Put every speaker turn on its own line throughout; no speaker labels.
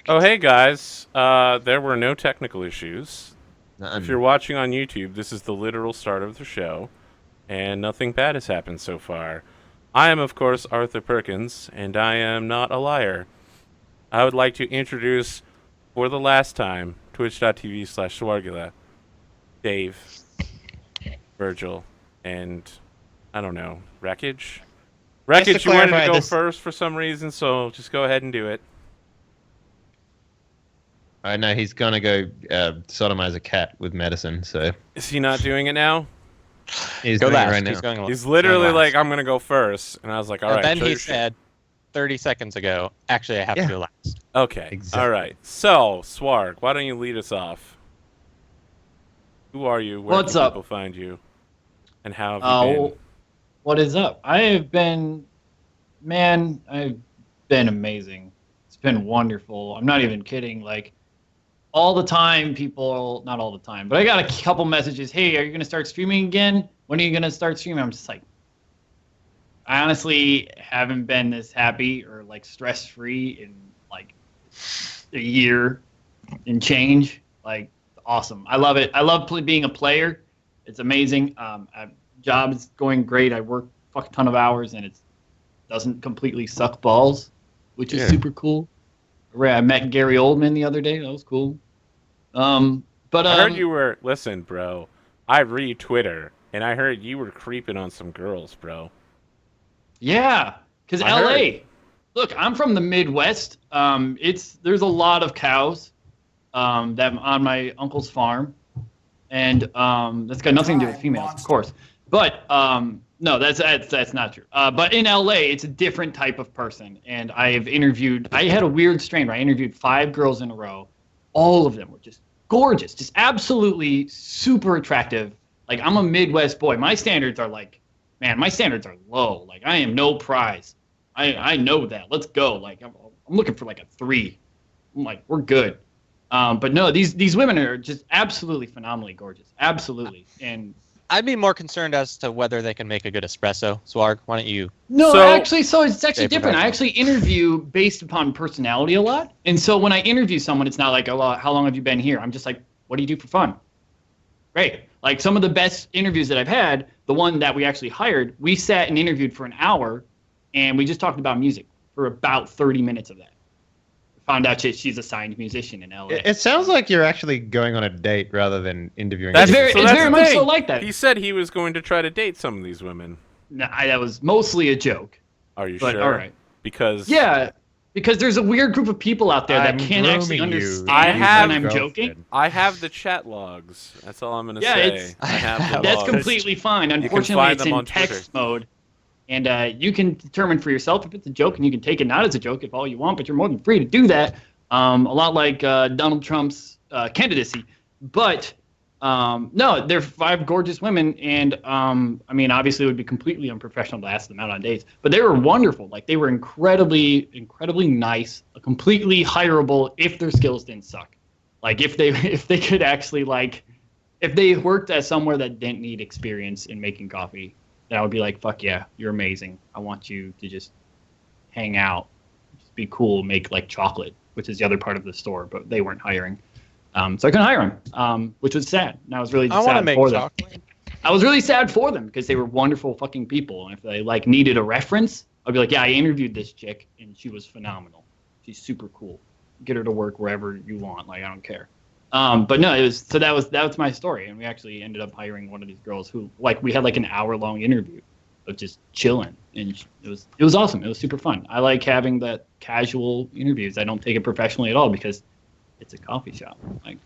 Oh, hey guys. There were no technical issues.
None.
If you're watching on YouTube, this is the literal start of the show, and nothing bad has happened so far. I am, of course, Arthur Perkins, and I am not a liar. I would like to introduce, for the last time, twitch.tv/Swargula, Dave, Virgil, and, I don't know, Wreckage? Wreckage, you wanted to go first for some reason, so just go ahead and do it.
I know he's gonna go sodomize a cat with medicine, so
Is he not doing it now?
he's
Go
doing
last.
it right now.
He's going
He's literally
last.
like, I'm gonna go first, and I was like, all right.
And then
show
he
your shit.
said 30 seconds ago, actually, I have to go last.
Okay.
Exactly.
All right. So, Swarg, why don't you lead us off? Who are you? Where
What's
can
up?
people find you? And how have you been?
What is up? I've been amazing. It's been wonderful. I'm not even kidding. Like, all the time, people, not all the time, but I got a couple messages. Hey, are you going to start streaming again? When are you going to start streaming? I'm just like, I honestly haven't been this happy or like stress-free in like a year and change. Like, awesome. I love it. I love being a player. It's amazing. Job is going great. I work a fuck ton of hours and it doesn't completely suck balls, which is super cool. I met Gary Oldman the other day. That was cool. But
I heard you were. Listen, bro. I read Twitter, and I heard you were creeping on some girls, bro.
Yeah, because
I
LA.
heard.
Look, I'm from the Midwest. There's a lot of cows that on my uncle's farm, and that's got nothing to do with females, of course. But no, that's not true. But in LA, it's a different type of person, and I had a weird strain where I interviewed 5 girls in a row. All of them were just gorgeous, just absolutely super attractive. Like, I'm a Midwest boy. My standards are like, man, my standards are low. Like, I am no prize. I know that. Let's go. Like, I'm looking for like a 3. I'm like, we're good. But no, these women are just absolutely phenomenally gorgeous. Absolutely. And
I'd be more concerned as to whether they can make a good espresso. Swarg, why don't you?
no,
So-
actually, so it's actually
Stay
different. I
professional.
actually interview based upon personality a lot. And so when I interview someone, it's not like, oh, well, how long have you been here? I'm just like, what do you do for fun? Great. Like, some of the best interviews that I've had, the one that we actually hired, we sat and interviewed for an hour, and we just talked about music for about 30 minutes of that. Found out she's a signed musician in LA.
It sounds like you're actually going on a date rather than interviewing.
That's
It's
anyone.
very,
so
it's
that's
very
the
much
thing.
so like that.
He said he was going to try to date some of these women.
No, that was mostly a joke.
Are you
But
sure?
all right.
Because
Yeah, because there's a weird group of people out there that
I'm
can't actually
grooming you.
understand
I have-
when I'm
Girlfriend.
joking.
I have the chat logs. That's all I'm gonna
Yeah,
say.
it's-
I have the
That's
logs.
completely fine.
can
Unfortunately,
find
it's
them
in
on Twitter.
text mode, and you can determine for yourself if it's a joke, and you can take it not as a joke if all you want, but you're more than free to do that. A lot like Donald Trump's candidacy. But no, they're 5 gorgeous women, and I mean, obviously, it would be completely unprofessional to ask them out on dates. But they were wonderful. Like, they were incredibly, incredibly nice, completely hireable if their skills didn't suck. Like, if they could actually, like, if they worked at somewhere that didn't need experience in making coffee, then I would be like, fuck yeah, you're amazing. I want you to just hang out, just be cool, make like chocolate, which is the other part of the store, but they weren't hiring. So I couldn't hire them, which was sad. And I was really
I want to
sad
make
for them.
chocolate.
I was really sad for them because they were wonderful fucking people. And if they like needed a reference, I'd be like, yeah, I interviewed this chick and she was phenomenal. She's super cool. Get her to work wherever you want. Like, I don't care. But no, that was my story. And we actually ended up hiring one of these girls who, like, we had like an hour-long interview of just chilling. And it was awesome. It was super fun. I like having that casual interviews. I don't take it professionally at all because it's a coffee shop. Like,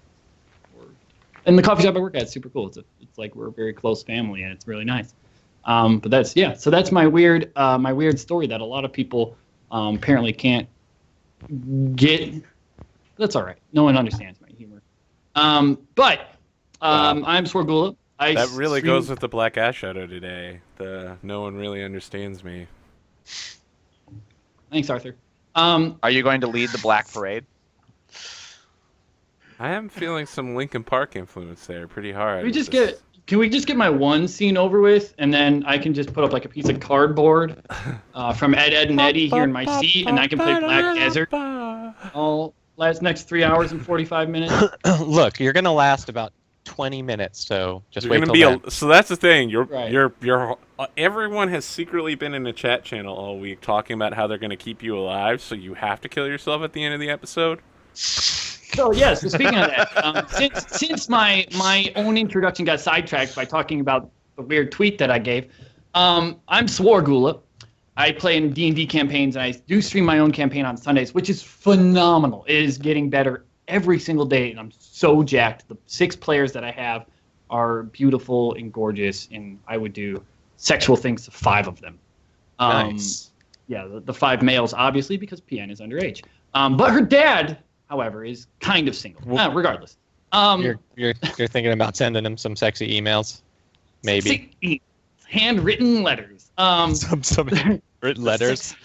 and the coffee shop I work at is super cool. It's like we're a very close family, and it's really nice. But so that's my weird story that a lot of people apparently can't get. That's all right. No one understands my humor. But I'm Swargula.
That really goes with the Black Ash Shadow today. No one really understands me.
Thanks, Arthur.
Are you going to lead the Black Parade?
I am feeling some Linkin Park influence there, pretty hard.
Can we just get my one scene over with, and then I can just put up like a piece of cardboard from Ed, Ed, and Eddie here in my seat, and I can play Black Desert all next 3 hours and 45 minutes.
Look, you're gonna last about 20 minutes, so just
You're
wait
gonna
till
be
then.
so that's the thing.
Right.
You're everyone has secretly been in a chat channel all week talking about how they're gonna keep you alive, so you have to kill yourself at the end of the episode.
So yes, so speaking of that, since my own introduction got sidetracked by talking about the weird tweet that I gave, I'm Swargula. I play in D&D campaigns, and I do stream my own campaign on Sundays, which is phenomenal. It is getting better every single day, and I'm so jacked. The 6 players that I have are beautiful and gorgeous, and I would do sexual things to 5 of them.
Nice.
Yeah, the 5 males, obviously, because PN is underage. But her dad, however, is kind of single. Regardless.
You're thinking about sending him some sexy emails, maybe.
Handwritten letters.
Some written letters.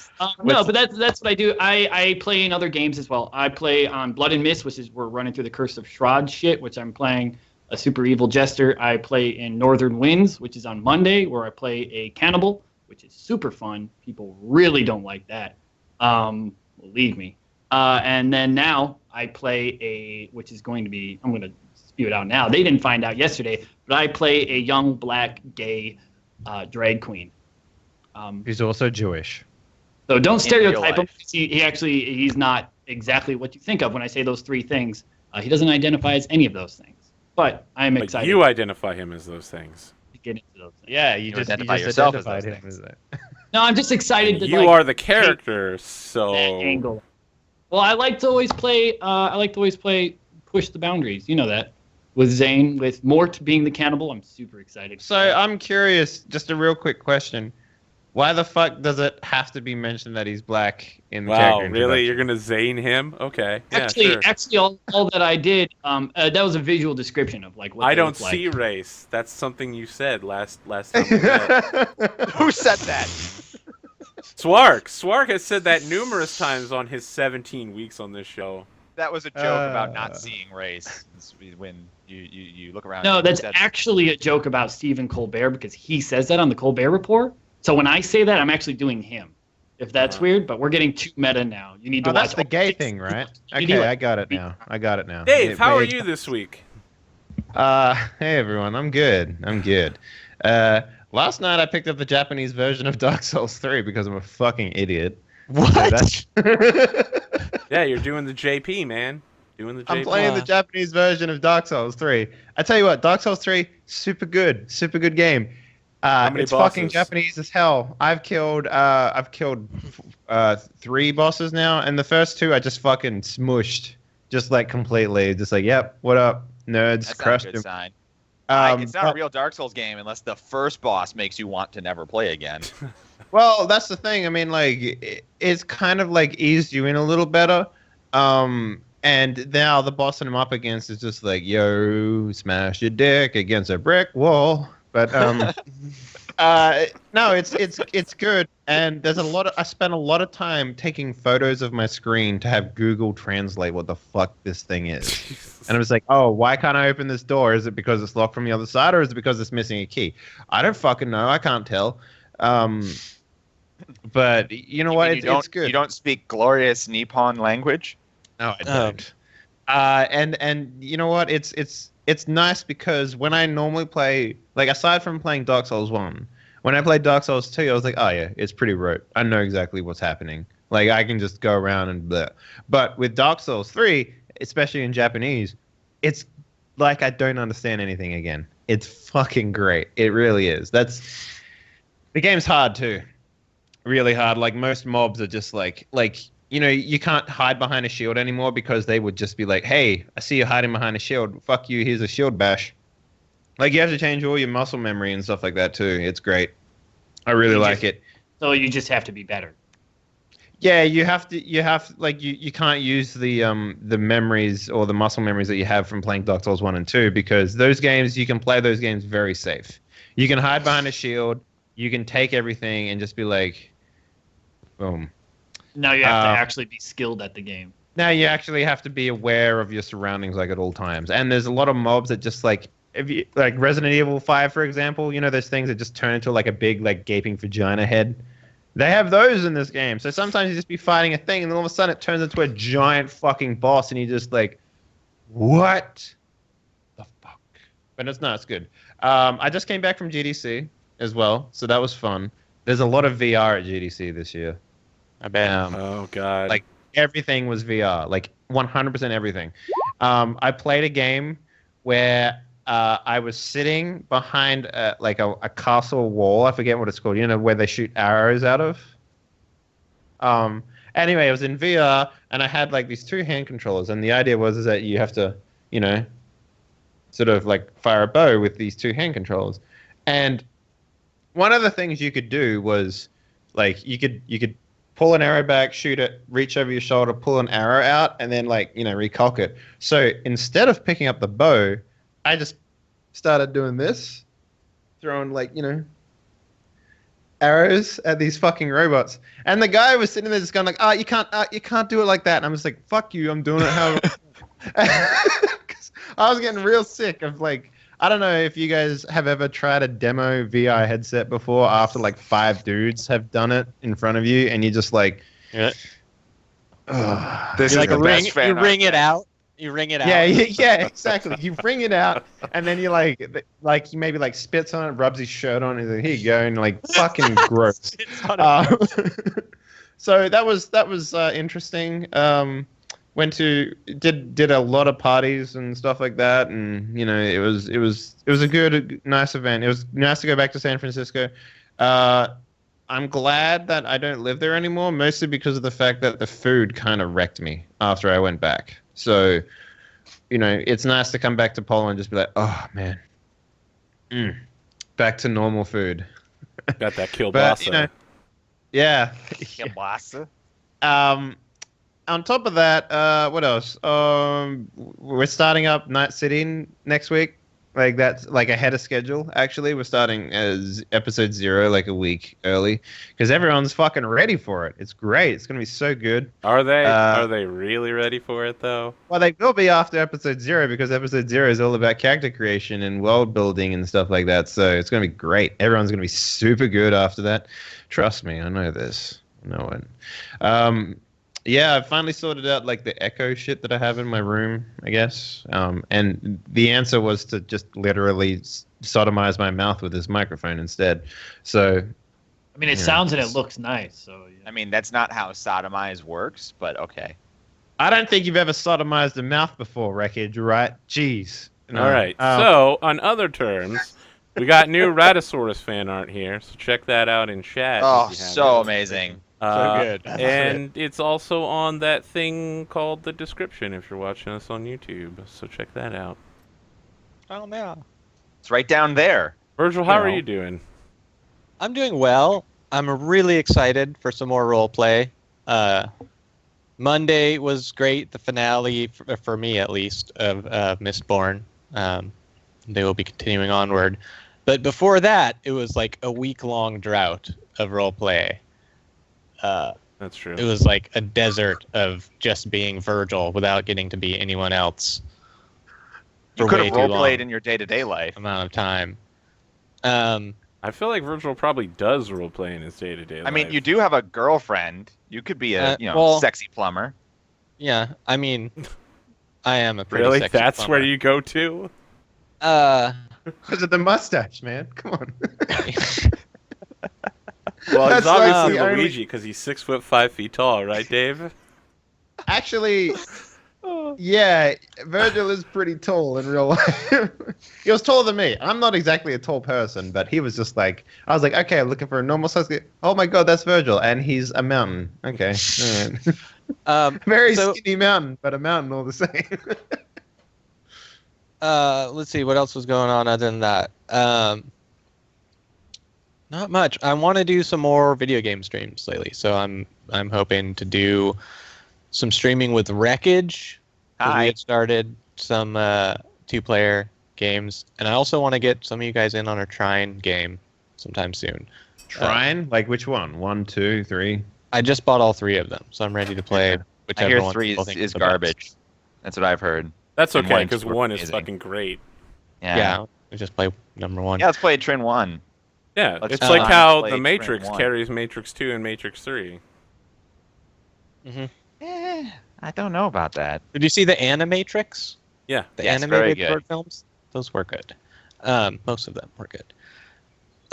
No, but that's what I do. I play in other games as well. I play on Blood and Mist, which is we're running through the Curse of Strahd shit, which I'm playing a super evil jester. I play in Northern Winds, which is on Monday, where I play a cannibal, which is super fun. People really don't like that. Believe me. And then now I play which is going to be, I'm going to spew it out now. They didn't find out yesterday, but I play a young black gay drag queen.
He's also Jewish.
So don't
real
stereotype him.
life.
He's not exactly what you think of when I say those 3 things. He doesn't identify as any of those things. But I'm
But
excited
you identify him as those things.
to get into those things.
Yeah,
You identify yourself as those
identified him
things.
as that.
No, I'm just excited that
You are the character,
that
so
angle. Well, I like to always play. Push the boundaries. You know that. With Zane, with Mort being the cannibal, I'm super excited.
So I'm curious, just a real quick question. Why the fuck does it have to be mentioned that he's black in the
wow,
character
really? You're
introduction?
gonna Zane him? Okay, yeah, sure.
Actually, all that I did, that was a visual description of like what
I
they
don't
look like.
see race. That's something you said last time we met.
Who said that?
Swark has said that numerous times on his 17 weeks on this show.
That was a joke about not seeing race. It's when you look around.
No,
and
that's
said-
actually a joke about Stephen Colbert because he says that on the Colbert Report. So when I say that, I'm actually doing him. If that's weird, but we're getting too meta now. You need to
Oh,
watch
that's the
all
gay
6
thing, right?
You need
Okay,
to-
I got it now.
Dave, how are
Wait,
you this week?
Hey everyone, I'm good. Last night I picked up the Japanese version of Dark Souls 3 because I'm a fucking idiot.
What?
So that's-
Yeah, you're doing the JP, man. Doing the JP.
I'm playing the Japanese version of Dark Souls 3. I tell you what, Dark Souls 3, super good game.
many
It's fucking
bosses?
Japanese as hell. I've killed 3 bosses now, and the first 2 I just fucking smushed, just like completely, just like, yep, what up, nerds,
That's not a
crushed
good
him.
sign. It's not
But-
a real Dark Souls game unless the first boss makes you want to never play again.
Well, that's the thing. I mean, like, it's kind of like eased you in a little better. And now the boss I'm up against is just like, yo, smash your dick against a brick wall. But no, it's good. And there's I spent a lot of time taking photos of my screen to have Google translate what the fuck this thing is. And I was like, oh, why can't I open this door? Is it because it's locked from the other side, or is it because it's missing a key? I don't fucking know. I can't tell. But you know what? It's good.
You don't speak glorious Nippon language?
No, I don't. And you know what? It's nice because when I normally play, like, aside from playing Dark Souls 1, when I played Dark Souls 2, I was like, oh yeah, it's pretty rote. I know exactly what's happening. Like, I can just go around and blah. But with Dark Souls 3, especially in Japanese, it's like I don't understand anything again. It's fucking great. It really is. The game's hard too. Really hard. Like, most mobs are just like, you know, you can't hide behind a shield anymore because they would just be like, hey, I see you hiding behind a shield. Fuck you, here's a shield bash. Like, you have to change all your muscle memory and stuff like that too. It's great. I really like it.
So you just have to be better.
Yeah, you can't use the memories or the muscle memories that you have from playing Dark Souls 1 and 2 because those games, you can play those games very safe. You can hide behind a shield, you can take everything and just be like, boom.
Now you have to actually be skilled at the game.
Now you actually have to be aware of your surroundings, like, at all times. And there's a lot of mobs that just, like, if you, like Resident Evil 5, for example, you know, those things that just turn into like a big, like, gaping vagina head. They have those in this game. So sometimes you just be fighting a thing, and then all of a sudden it turns into a giant fucking boss, and you just like, what the fuck? But it's good. I just came back from GDC as well, so that was fun. There's a lot of VR at GDC this year.
I bet.
Oh god.
Like everything was VR, like 100% everything. I played a game where I was sitting behind like a castle wall. I forget what it's called. You know, where they shoot arrows out of. Anyway, it was in VR, and I had like these two hand controllers, and the idea was that you have to, you know, sort of like fire a bow with these two hand controllers. And one of the things you could do was like you could pull an arrow back, shoot it, reach over your shoulder, pull an arrow out, and then like, you know, recock it. So instead of picking up the bow, I just started doing this, throwing like, you know, arrows at these fucking robots. And the guy was sitting there just going like, "Oh, you can't do it like that." And I'm just like, "Fuck you, I'm doing it how." 'Cause I was getting real sick of like, I don't know if you guys have ever tried a demo VR headset before after like 5 dudes have done it in front of you, and you're just like,
Yeah.
This
You
is the
ring,
best fan
you
art.
ring it out. You ring it out.
yeah, exactly. You bring it out, and then you like he maybe like spits on it, rubs his shirt on, and he's like, "Here you go," and like fucking gross.
It's on a-
So that was interesting. Went to did a lot of parties and stuff like that, and you know it was a good, nice event. It was nice to go back to San Francisco. I'm glad that I don't live there anymore, mostly because of the fact that the food kind of wrecked me after I went back. So, you know, it's nice to come back to Poland and just be like, oh man, back to normal food.
Got that kielbasa.
But you know, yeah.
Kielbasa.
On top of that, what else? We're starting up Night City next week. Like that's like ahead of schedule. Actually, we're starting as episode 0 like a week early because everyone's fucking ready for it. It's great. It's gonna be so good.
Are they really ready for it though?
Well, they will be after episode 0 because episode 0 is all about character creation and world building and stuff like that. So it's gonna be great. Everyone's gonna be super good after that. Trust me, I know this. I know it. Yeah, I finally sorted out like the echo shit that I have in my room, I guess. And the answer was to just literally sodomize my mouth with this microphone instead. So,
I mean, it
Yeah.
sounds and it looks nice. So yeah.
I mean, that's not how sodomize works, but okay.
I don't think you've ever sodomized a mouth before, Wreckage, right? Jeez. No.
All right. So, on other terms, we got new Raddosaurus fan art here, so check that out in chat.
Oh,
if you haven't.
so amazing.
good.
And it's also on that thing called the description if you're watching us on YouTube. So check that out.
Oh no.
It's right down there.
Virgil, how are
Well.
you doing?
I'm doing well. I'm really excited for some more role play. Monday was great. The finale, for me at least, of Mistborn. They will be continuing onward. But before that, it was like a week-long drought of role play.
That's true.
It was like a desert of just being Virgil without getting to be anyone else.
You
for
could
way
have
too
role
long
played in your day-to-day life.
amount of time.
I feel like Virgil probably does roleplay in his day-to-day life.
I mean, you do have a girlfriend. You could be a
well-
sexy plumber.
Yeah, I mean, I am a pretty
Really?
sexy
That's
plumber.
where you go to?
Because of the mustache, man. Come on.
Well,
That's
it's obviously
like the only-
Luigi because he's 6'5" tall, right, Dave?
Actually, yeah, Virgil is pretty tall in real life. He was taller than me. I'm not exactly a tall person, but he was just like, I was like, okay, looking for a normal size. Oh my god, that's Virgil, and he's a mountain. Okay, all right. Very
So-
skinny mountain, but a mountain all the same.
Let's see what else was going on other than that. Not much. I want to do some more video game streams lately, so I'm hoping to do some streaming with Wreckage. 'Cause
Hi.
We had started some 2-player games, and I also want to get some of you guys in on a Trine game sometime soon.
Trine? Like which one? 1, 2, 3?
I just bought all 3 of them, so I'm ready to play
I
whichever
hear
one
3
people think
is
the best.
garbage. That's what I've heard.
That's
And
okay,
1 and
because
2 are
1 is
amazing.
fucking great.
Yeah, I just play number 1.
Yeah, let's play Trin 1.
Yeah,
Let's
it's like how
play
the
Sprint
Matrix
1.
carries Matrix 2 and Matrix 3.
I don't know about that.
Did you see the Animatrix?
Yeah.
The
Yes, very
animated
good.
short films? Those were good. Most of them were good.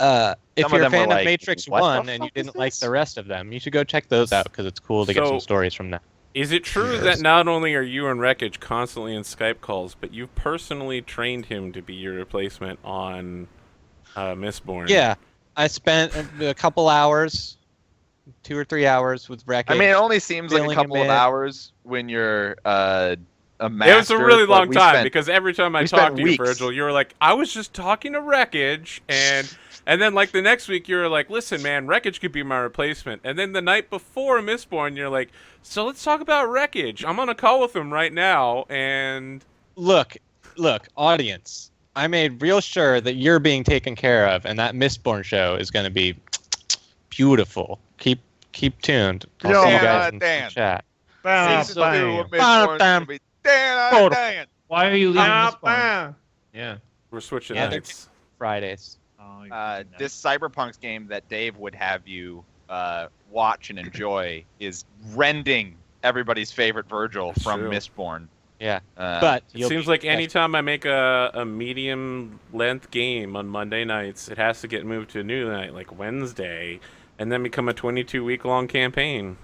If
Some of
you're a
them were
fan of
like,
Matrix
"What the
1 and you
fuck is
didn't like
this?"
the rest of them, you should go check those out because it's cool to get some
So-
stories from them.
Is it true that not only are you and Wreckage constantly in Skype calls, but you've personally trained him to be your replacement on Mistborn?
Yeah, I spent a couple hours, 2 or 3 hours with Wreckage.
I mean, it only seems like a
filling
couple
him
of
in.
hours when you're a master.
It was a really
but
long
we
time
spent-
because every time I
we
talked
spent
to you,
weeks.
Virgil, you were like, I was just talking to Wreckage, and then like the next week you were like, listen, man, Wreckage could be my replacement. And then the night before Mistborn, you're like, so let's talk about Wreckage. I'm on a call with him right now, and
Look, audience. I made real sure that you're being taken care of, and that Mistborn show is going to be beautiful. Keep tuned. I'll see you guys in the
Dan.
chat.
Season 2 of
Bam.
Mistborn's gonna be Dan.
Why are you leaving this one?
Yeah.
we're switching
Yeah, they're
nights.
Fridays.
Oh,
This Cyberpunks game that Dave would have you watch and enjoy is rending everybody's favorite Virgil
That's
from
true.
Mistborn.
Yeah,
Uh,
but
It
you'll
seems
be-
like anytime I make a medium length game on Monday nights, it has to get moved to a new night, like Wednesday, and then become a 22-week long campaign.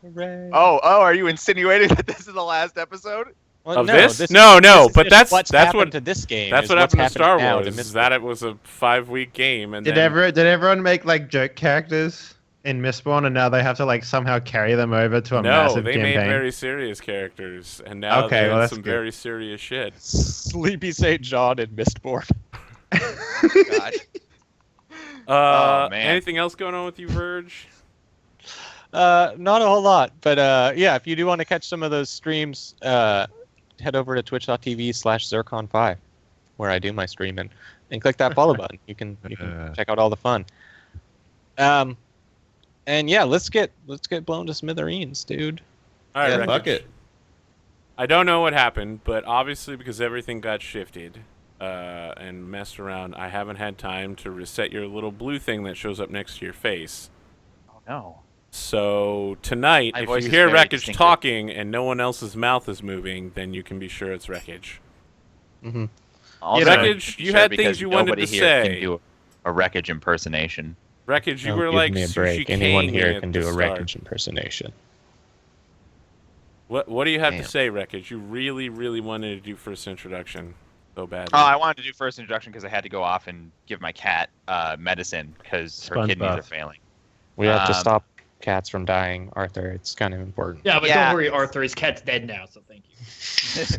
Hooray.
are you insinuating that this is the last episode?
Well,
Of
no,
this?
is-
No,
this is
but
just
that's
what's
what
happened to this game.
That's
is
what
what's
happened to Star
now
Wars.
to
Is that it was a 5-week game, and
Did
then
everyone make like joke characters in Mistborn, and now they have to like somehow carry them over to a
no,
massive
they
campaign?
made very serious characters, and now
Okay,
they're
well,
in
that's
some
good.
very serious shit.
Sleepy St. John in Mistborn.
God. Oh, man.
Anything else going on with you, Verge?
Not a whole lot, but yeah, if you do want to catch some of those streams, head over to twitch.tv/Zircon5, where I do my streaming, and click that follow button. You can check out all the fun. And yeah, let's get blown to smithereens, dude.
All right,
Yeah,
Wreckage.
fuck it.
I don't know what happened, but obviously because everything got shifted and messed around, I haven't had time to reset your little blue thing that shows up next to your face.
Oh no.
So tonight,
My
if
voice
you
is
hear
very
Wreckage
distinctive.
talking and no one else's mouth is moving, then you can be sure it's Wreckage.
Mm-hmm.
Also,
Wreckage,
be
you
sure
had things
because
you wanted
nobody
to
here
say.
Can do a Wreckage impersonation.
Wreckage, you
Don't
were
give
like
me a
Sushi
break. Anyone
King
here
at
can
the
do a
start.
Wreckage impersonation.
What do you have
Damn.
to say, Wreckage? You really, really wanted to do first introduction so badly.
Oh, I wanted to do first introduction because I had to go off and give my cat medicine because her
Sponge
kidneys
bath.
are failing.
We have to
Um,
stop cats from dying, Arthur. It's kind of important.
Yeah, but
Yeah.
don't worry, Arthur. His cat's dead now, so thank you.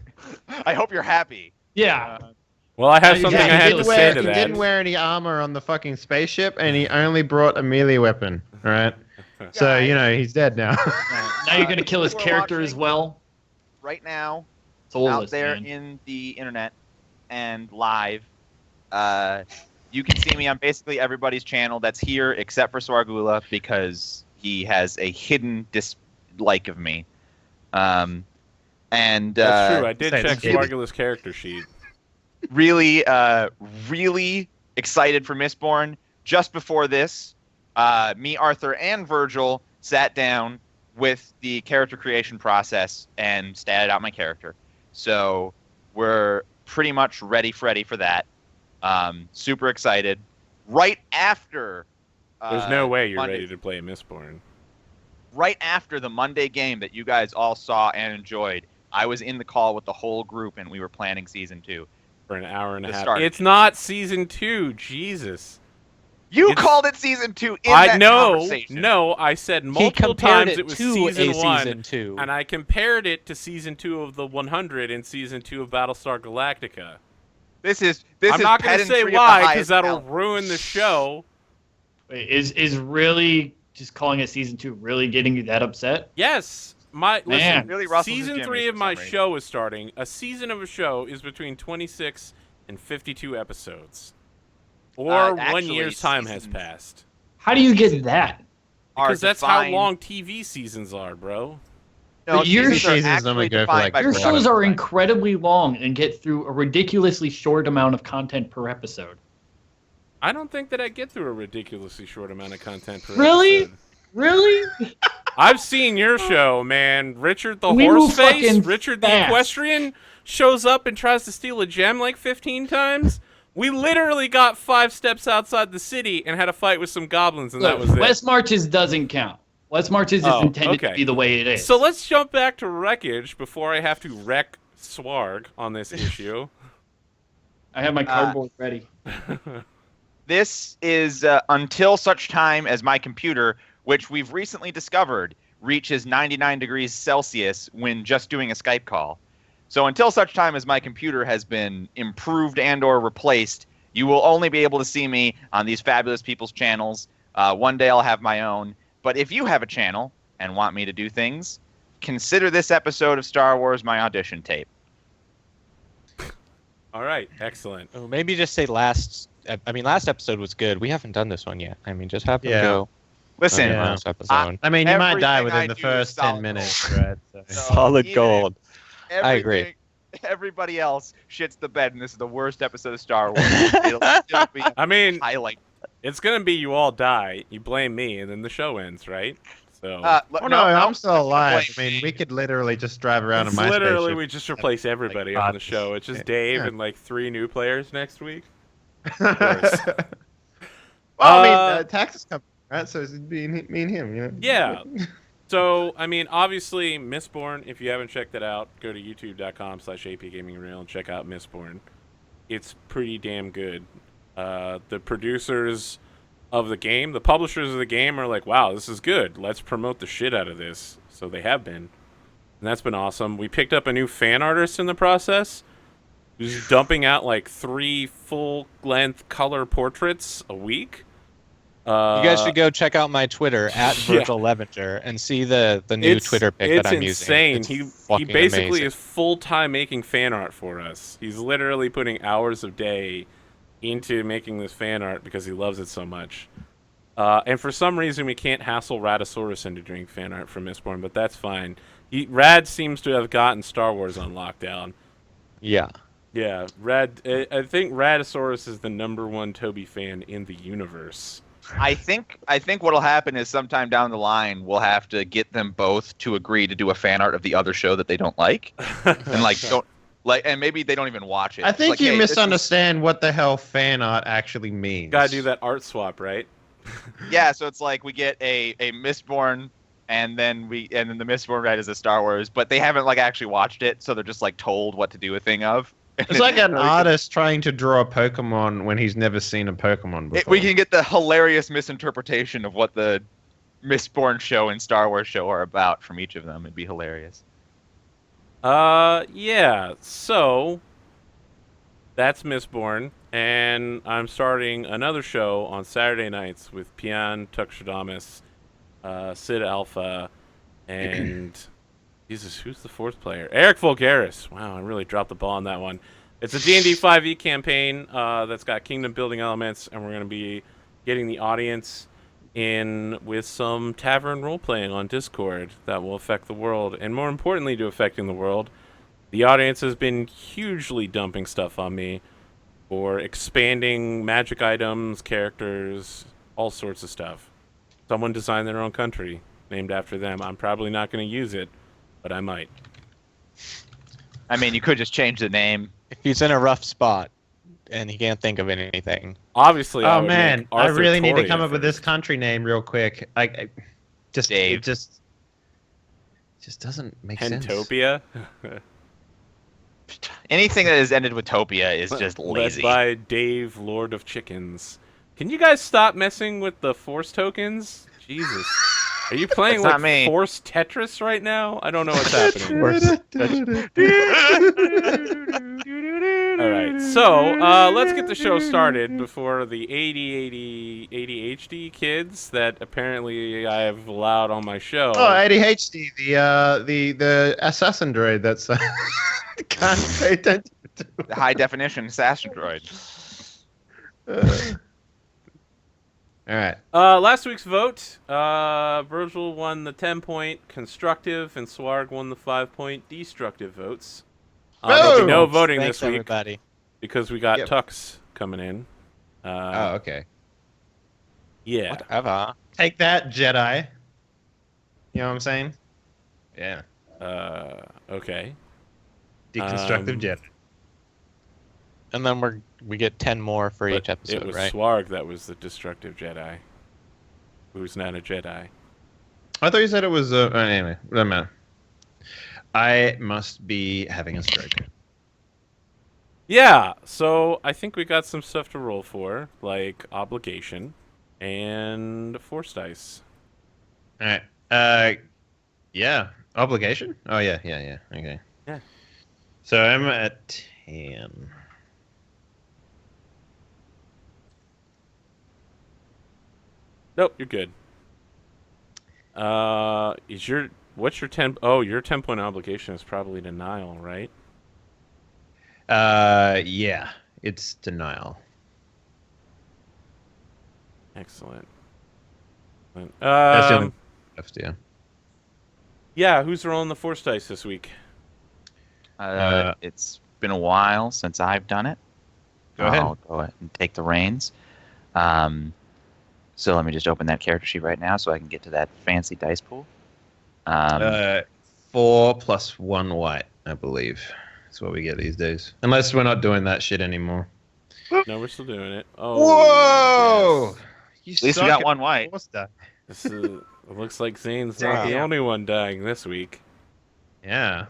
I hope you're happy.
Yeah.
Well, I have
Yeah,
something
he
I had
didn't
to
wear,
say to
he
that.
didn't wear any armor on the fucking spaceship, and he only brought a melee weapon. All right. So you know he's dead now.
Now you're gonna kill his
We're
character as
watching-
well.
Right now,
Soulless,
out there
man.
in the internet and live, you can see me on basically everybody's channel that's here except for Swargula because he has a hidden dislike of me. And
That's true. I did
say
check
it's Chibi.
Swargula's character sheet.
really, really excited for Mistborn. Just before this, me, Arthur, and Virgil sat down with the character creation process and statted out my character. So we're pretty much ready, Freddy, for that. Super excited. Right after.
There's no way you're
Monday-
ready to play Mistborn.
Right after the Monday game that you guys all saw and enjoyed, I was in the call with the whole group and we were planning season 2.
For an hour and a
The
half.
start.
It's not season 2. Jesus.
You
It's-
called it season 2 in
I
that
know.
conversation.
No, I said
He
multiple
compared
times
it
it was
to
season
a
1.
season 2.
And I compared it to season 2 of the 100 and season 2 of Battlestar Galactica.
This is
I'm not going to say
pedantry of the
why, because
highest
that'll
caliber.
ruin the show.
Wait, is really just calling it season 2 really getting you that upset?
Yes.
Man.
Listen,
Really rustles his
season
jimmy
3 of
for
my
some reason.
show is starting. A season of a show is between 26 and 52 episodes. Or 1
actually,
year's time has
seasons
passed.
How do you get that?
Are
Because that's how
defined-
long TV seasons are, bro.
No,
But your
seasons are
seasons only
actually
go for,
defined
like,
by
Your
production
shows are
design.
incredibly long and get through a ridiculously short amount of content per episode.
I don't think that I get through a ridiculously short amount of content per
Really?
episode.
Really?
I've seen your show, man. Richard the
We move
Horseface,
fucking
Richard the
fast.
Equestrian shows up and tries to steal a gem like 15 times. We literally got 5 steps outside the city and had a fight with some goblins, and that
Look,
was it.
West Marches doesn't count. West Marches is
Oh,
intended
okay.
to be the way it is.
So let's jump back to wreckage before I have to wreck Swarg on this issue.
I have my cardboard ready.
This is until such time as my computer, which we've recently discovered, reaches 99 degrees Celsius when just doing a Skype call. So until such time as my computer has been improved and or replaced, you will only be able to see me on these fabulous people's channels. One day I'll have my own. But if you have a channel and want me to do things, consider this episode of Star Wars my audition tape.
All right, excellent.
Oh, maybe just say last. I mean, last episode was good. We haven't done this one yet. I mean, just have them
Yeah.
go.
Listen,
on the
Yeah.
last episode.
I mean, you might die
Everything
within
I
the
do
first
is
10
solid
minutes,
gold.
right? So.
So
Solid
even
gold. I agree.
everything- Everybody else shits the bed, and this is the worst episode of Star Wars. It'll still be
I mean,
highlight.
it's gonna be you all die, you blame me, and then the show ends, right? So
Oh, no, I'm still alive. I
blame
mean,
me.
we could literally just drive around
it's
in my
literally
spaceship.
we just replace everybody on the show. It's just Dave
Yeah.
and like 3 new players next week.
Well, I mean, tax is coming, right? So it's me and him, you know?
Yeah. So, I mean, obviously, Mistborn, if you haven't checked it out, go to youtube.com/APGamingREAL and check out Mistborn. It's pretty damn good. The producers of the game, the publishers of the game are like, wow, this is good. Let's promote the shit out of this. So they have been. And that's been awesome. We picked up a new fan artist in the process who's dumping out like 3 full-length color portraits a week.
You guys should go check out my Twitter at
yeah.
Virgil Levenger and see the new Twitter pic that I'm
insane.
using.
He
fucking
basically
amazing.
is full time making fan art for us. He's literally putting hours of day into making this fan art because he loves it so much. And for some reason, we can't hassle Raddosaurus into doing fan art for Mistborn, but that's fine. Rad seems to have gotten Star Wars on lockdown.
Yeah.
Yeah, I think Raddosaurus is the #1 Toby fan in the universe.
I think what'll happen is sometime down the line we'll have to get them both to agree to do a fan art of the other show that they don't like, and and maybe they don't even watch it.
I think
Like,
you
hey, this is-
misunderstand what the hell fan art actually means.
Gotta do that art swap, right?
Yeah, so it's like we get a Mistborn, and then the Mistborn right is a Star Wars, but they haven't like actually watched it, so they're just like told what to do a thing of.
It's like an artist trying to draw a Pokemon when he's never seen a Pokemon before.
We can get the hilarious misinterpretation of what the Mistborn show and Star Wars show are about from each of them. It'd be hilarious.
Yeah, so that's Mistborn, and I'm starting another show on Saturday nights with Pian Tuxedamus, Sid Alpha, and Jesus, who's the 4th player? Eric Vulgaris. Wow, I really dropped the ball on that one. It's a D&D 5e campaign that's got kingdom building elements, and we're going to be getting the audience in with some tavern role-playing on Discord that will affect the world. And more importantly to affecting the world, the audience has been hugely dumping stuff on me for expanding magic items, characters, all sorts of stuff. Someone designed their own country named after them. I'm probably not going to use it, but I might.
I mean, you could just change the name.
If he's in a rough spot and he can't think of anything.
Obviously, I
Oh
would
man,
make
I
Arthur
really need to
Toria
come up with this
first.
country name real quick. I just
Dave.
it just doesn't make sense.
Pentopia,
Anything that has ended with Topia is just
led
lazy.
by Dave, Lord of Chickens. Can you guys stop messing with the Force tokens? Jesus. Are you playing
That's not
like
me.
Force Tetris right now? I don't know what's happening. All right, so let's get the show started before the ADHD kids that apparently I have allowed on my show.
Oh, ADHD, the assassin droid that's can't pay attention to.
The high definition assassin droid.
All right.
Last week's vote, Virgil won the 10-point constructive, and Swarg won the 5-point destructive votes. There'll be no voting
Thanks,
this week
everybody.
because we got
Yep.
Tux coming in.
Oh, okay.
Yeah.
Whatever.
Take that, Jedi. You know what I'm saying? Yeah.
Okay.
Deconstructive Jedi.
And then we get 10 more for
But
each episode,
it was
right?
Swarg that was the destructive Jedi, who's not a Jedi.
I thought you said it was. Anyway, doesn't matter. I must be having a stroke.
Yeah, so I think we got some stuff to roll for, like obligation and force dice.
All right. Yeah. Obligation? Oh, yeah. Okay.
Yeah.
So I'm at 10.
Nope, you're good. What's your 10? Oh, your 10-point obligation is probably denial, right?
Yeah. It's denial.
Excellent.
That's the only left, yeah.
Yeah, who's rolling the force dice this week?
It's been a while since I've done it.
Go ahead.
I'll go ahead and take the reins. So let me just open that character sheet right now so I can get to that fancy dice pool.
4 plus 1 white, I believe. That's what we get these days. Unless we're not doing that shit anymore.
No, we're still doing it. Oh,
Whoa!
yes.
At least we got one white.
This is, it looks like Zane's not the
Damn.
only one dying this week.
Yeah.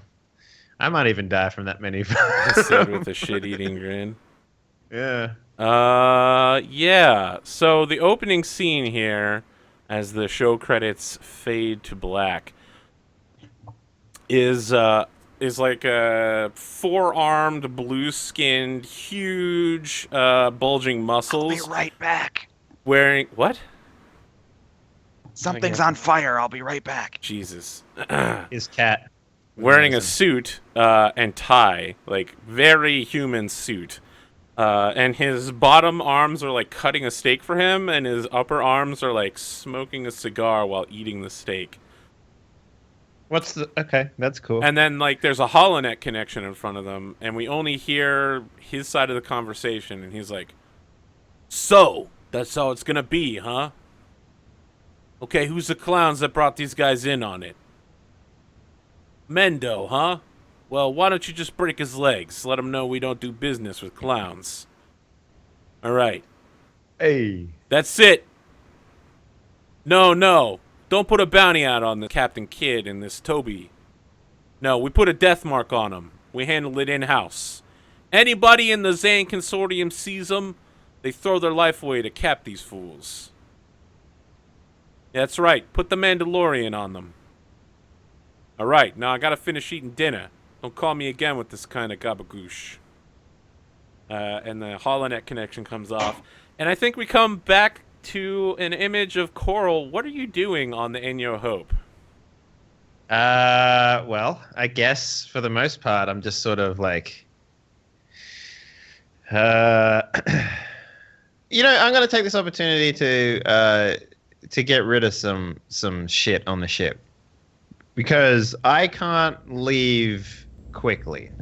I might even die from that many.
I said with a shit-eating grin.
Yeah.
Yeah. So the opening scene here, as the show credits fade to black, is like a four-armed, blue-skinned, huge, bulging muscles.
I'll be right back.
Wearing what?
Something's on fire. I'll be right back.
Jesus.
His cat.
Wearing a suit and tie, like very human suit. And his bottom arms are like cutting a steak for him, and his upper arms are like smoking a cigar while eating the steak.
What's the... Okay, that's cool.
And then like there's a holonet connection in front of them, and we only hear his side of the conversation, and he's like, "So, that's how it's gonna be, huh? Okay, who's the clowns that brought these guys in on it? Mendo, huh? Well, why don't you just break his legs? Let him know we don't do business with clowns. All right.
Hey.
That's it. No. Don't put a bounty out on the Captain Kidd and this Toby. No, we put a death mark on him. We handle it in-house. Anybody in the Zane Consortium sees them, they throw their life away to cap these fools. That's right. Put the Mandalorian on them. All right, now I gotta finish eating dinner. Don't call me again with this kind of gabagoosh. And the holonet connection comes off. And I think we come back to an image of Coral. What are you doing on the In Your Hope?
Well, I guess for the most part, I'm just sort of like... you know, I'm going to take this opportunity to get rid of some shit on the ship. Because I can't leave quickly.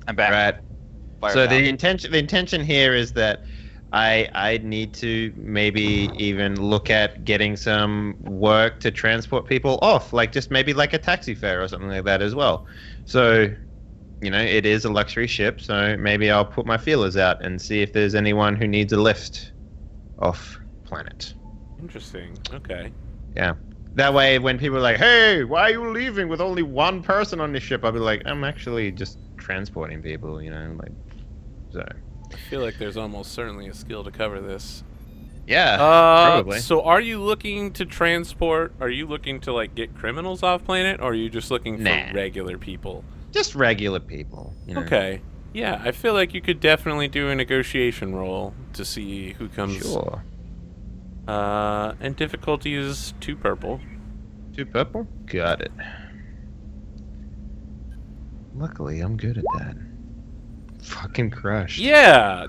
I'm back.
Right.
Fire
So
down.
the intention here is that I need to maybe even look at getting some work to transport people off, like just maybe like a taxi fare or something like that as well. So, you know, it is a luxury ship, so maybe I'll put my feelers out and see if there's anyone who needs a lift off planet.
Interesting. Okay.
Yeah. That way, when people are like, "Hey, why are you leaving with only one person on this ship?" I'll be like, "I'm actually just transporting people," you know, like, so.
I feel like there's almost certainly a skill to cover this.
Yeah, probably.
So are you looking to transport, are you looking to like get criminals off planet, or are you just looking for
Nah.
regular people?
Just regular people, you know.
Okay. Yeah, I feel like you could definitely do a negotiation roll to see who comes.
Sure.
And difficulty is 2 purple.
2 purple? Got it. Luckily, I'm good at that. Fucking crushed.
Yeah.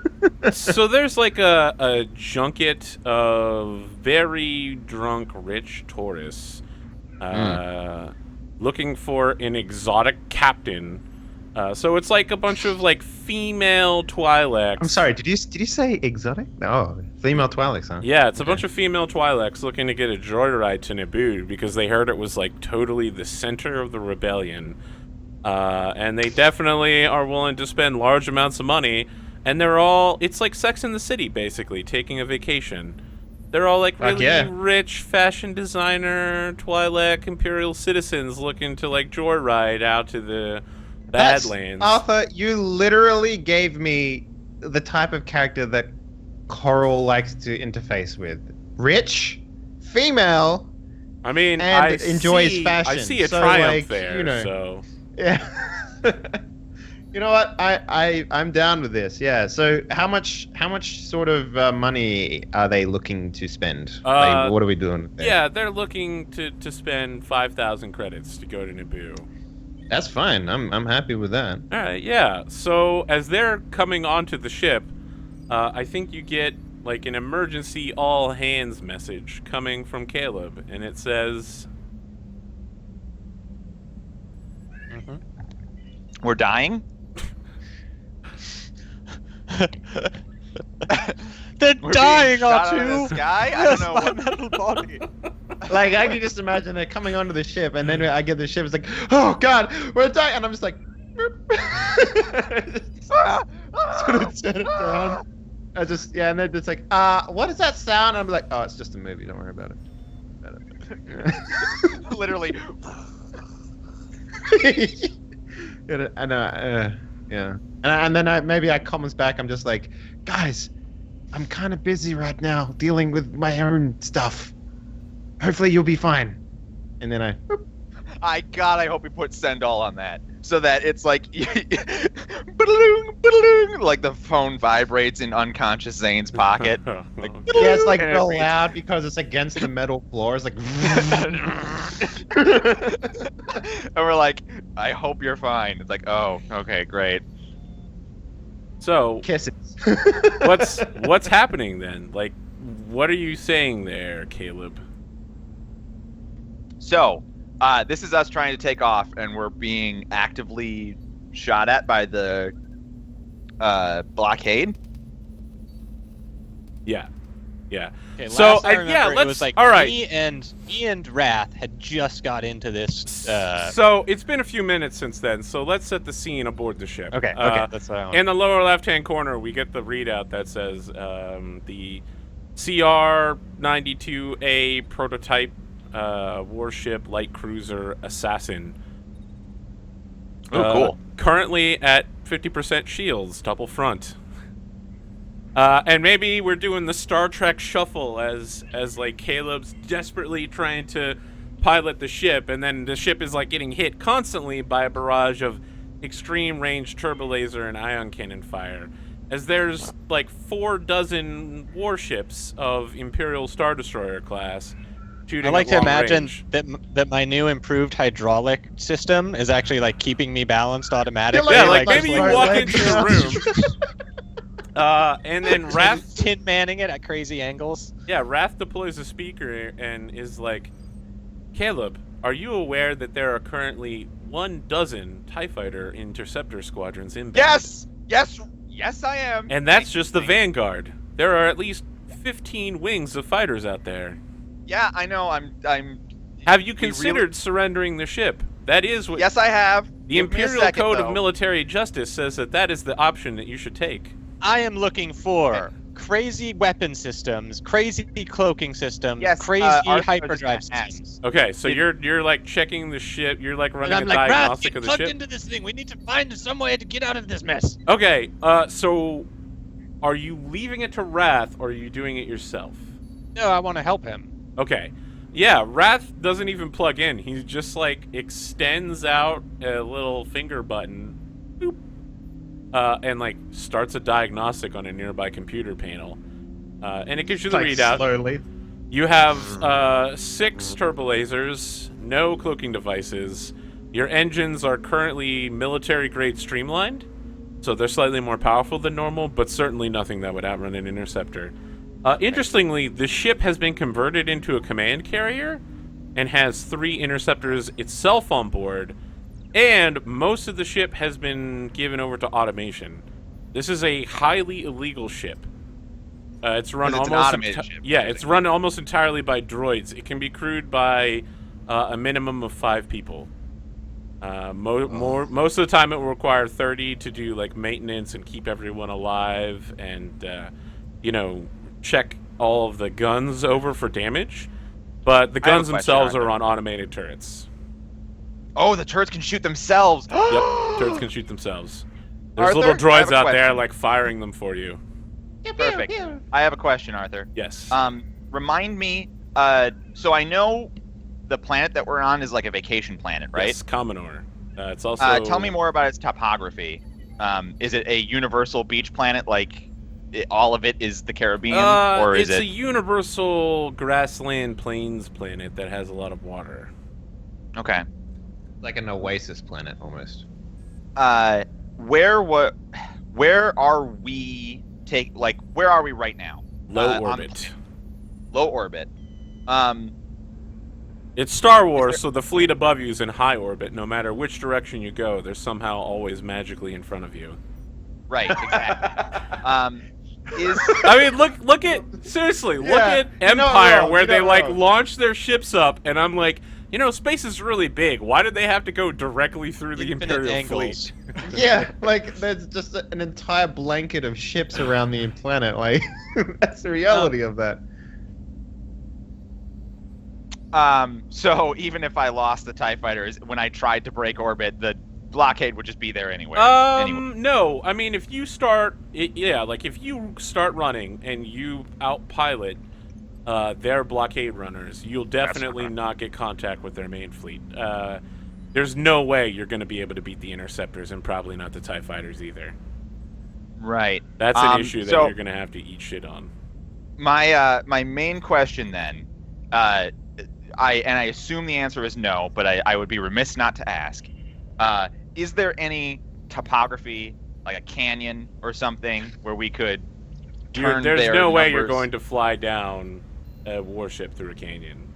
So there's like a junket of very drunk rich tourists looking for an exotic captain So it's like a bunch of like female Twi'leks.
I'm sorry. Did you say exotic? No, female Twi'leks, huh?
Yeah, it's a bunch of female Twi'leks looking to get a joyride to Naboo because they heard it was like totally the center of the rebellion. And they definitely are willing to spend large amounts of money. And they're all, it's like Sex in the City, basically, taking a vacation. They're all like really rich fashion designer, Twi'lek, Imperial citizens looking to like joyride out to the Badlands.
Arthur, you literally gave me the type of character that Coral likes to interface with. Rich, female,
I mean,
and enjoys fashion.
I see a
so,
triumph
like,
there,
you know,
so...
Yeah. You know what? I'm down with this. Yeah. So how much sort of money are they looking to spend? Like, what are we doing there?
Yeah, they're looking to spend 5,000 credits to go to Naboo.
That's fine. I'm happy with that.
All right, yeah. So as they're coming onto the ship, I think you get like an emergency all hands message coming from Caleb, and it says,
We're dying?
They're
We're
dying,
being shot out of
R2!
the sky? I don't know
My
what...
metal body.
Like, I can just imagine they're coming onto the ship, and then I get the ship. It's like, oh god, we're dying, and I'm just like, sort of turn it down. I just and then it's like, what is that sound? And I'm like, oh, it's just a movie. Don't worry about it.
Literally.
Yeah. And then maybe I comments back. I'm just like, guys, I'm kind of busy right now dealing with my own stuff. Hopefully you'll be fine. And then I
I hope we put send all on that. So that it's like, ba-da-doong, ba-da-doong, like the phone vibrates in unconscious Zane's pocket. Like,
yeah, it's like
and
real
it
loud because it's against the metal floor. It's like,
and we're like, I hope you're fine. It's like, oh, okay, great.
so
kisses.
what's happening then? Like, what are you saying there, Caleb?
So, this is us trying to take off, and we're being actively shot at by the blockade.
Yeah.
Okay,
So,
last I remember,
yeah,
it
let's-
was like
all right.
me and Wrath had just got into this.
So it's been a few minutes since then. So let's set the scene aboard the ship.
Okay, that's what I want.
In the lower left-hand corner, we get the readout that says the CR-92A prototype warship light cruiser Assassin.
Oh, cool.
Currently at 50% shields, double front. And maybe we're doing the Star Trek shuffle as like Caleb's desperately trying to pilot the ship, and then the ship is like getting hit constantly by a barrage of extreme range turbo laser and ion cannon fire. As there's like 4 warships of Imperial Star Destroyer class shooting
I like
at
to
long
imagine
range.
that my new improved hydraulic system is actually like keeping me balanced automatically.
Yeah, like maybe you
my
walk
legs.
into the room. And then Wrath,
tin manning it at crazy angles.
Wrath deploys a speaker and is like, Caleb, are you aware that there are currently 12 TIE Fighter interceptor squadrons inbound?
Yes, I am.
And that's just the Vanguard. There are at least 15 wings of fighters out there.
Yeah, I know. I'm.
Have you
We
considered surrendering the ship? That is what
Yes, I have.
the
Give me a
Imperial
second,
Code
though.
of Military Justice says that is the option that you should take.
I am looking for crazy weapon systems, crazy cloaking systems,
Yes,
crazy
Arthur
hyperdrive
just asked.
systems.
Okay, so you're like checking the ship. You're like
And
running
I'm
a
like, Wrath,
diagnostic
get
of the
plugged
ship.
into this thing. We need to find some way to get out of this mess.
Okay, so are you leaving it to Wrath, or are you doing it yourself?
No, I want to help him.
Okay. Yeah, Wrath doesn't even plug in. He just, like, extends out a little finger button, boop, and, like, starts a diagnostic on a nearby computer panel. And it gives you the
Like,
readout.
slowly.
You have 6 turbolasers, no cloaking devices. Your engines are currently military-grade streamlined, so they're slightly more powerful than normal, but certainly nothing that would outrun an interceptor. Interestingly, the ship has been converted into a command carrier and has 3 interceptors itself on board, And most of the ship has been given over to automation. This is a highly illegal ship. It's run
'Cause it's an
almost
automated ship,
yeah, it's run almost entirely by droids. It can be crewed by a minimum of 5 people. Most of the time, it will require 30 to do like maintenance and keep everyone alive, and check all of the guns over for damage. But the
I have a
guns
question,
themselves
Arthur.
are on automated turrets.
Oh, the turrets can shoot themselves.
Yep, turrets can shoot themselves. There's
Arthur,
little
I have
droids
a
out there
question.
like firing them for you.
Perfect. I have a question, Arthur.
Yes.
Remind me. So I know the planet that we're on is like a vacation planet, right?
Yes, Commonor. It's also.
Tell me more about its topography. Is it a universal beach planet? Like all of it is the Caribbean, or is
it's
it?
a universal grassland plains planet that has a lot of water.
Okay.
Like an oasis planet almost.
Where are we? Where are we right now?
Low
on the
orbit.
planet. Low orbit.
It's Star Wars, so the fleet above you is in high orbit. No matter which direction you go, they're somehow always magically in front of you.
Right. Exactly.
I mean, look at seriously. Look
Yeah,
at
you're not
Empire,
wrong,
where
you're
they
not
like
wrong.
launch their ships up, and I'm like, space is really big. Why did they have to go directly through the
Infinite
Imperial
angles.
fleet?
Yeah, like there's just an entire blanket of ships around the planet. Like that's the reality of that.
So even if I lost the TIE fighters, when I tried to break orbit, the blockade would just be there anyway.
No. I mean, if you start, if you start running and you outpilot their blockade runners, you'll definitely not get contact with their main fleet. There's no way you're going to be able to beat the interceptors, and probably not the TIE fighters either.
Right.
That's an issue that
so
you're going to have to eat shit on.
my main question then, I assume the answer is no, but I would be remiss not to ask. Is there any topography, like a canyon or something, where we could turn
There's
their
no way you're
numbers-
going to fly down a warship through a canyon.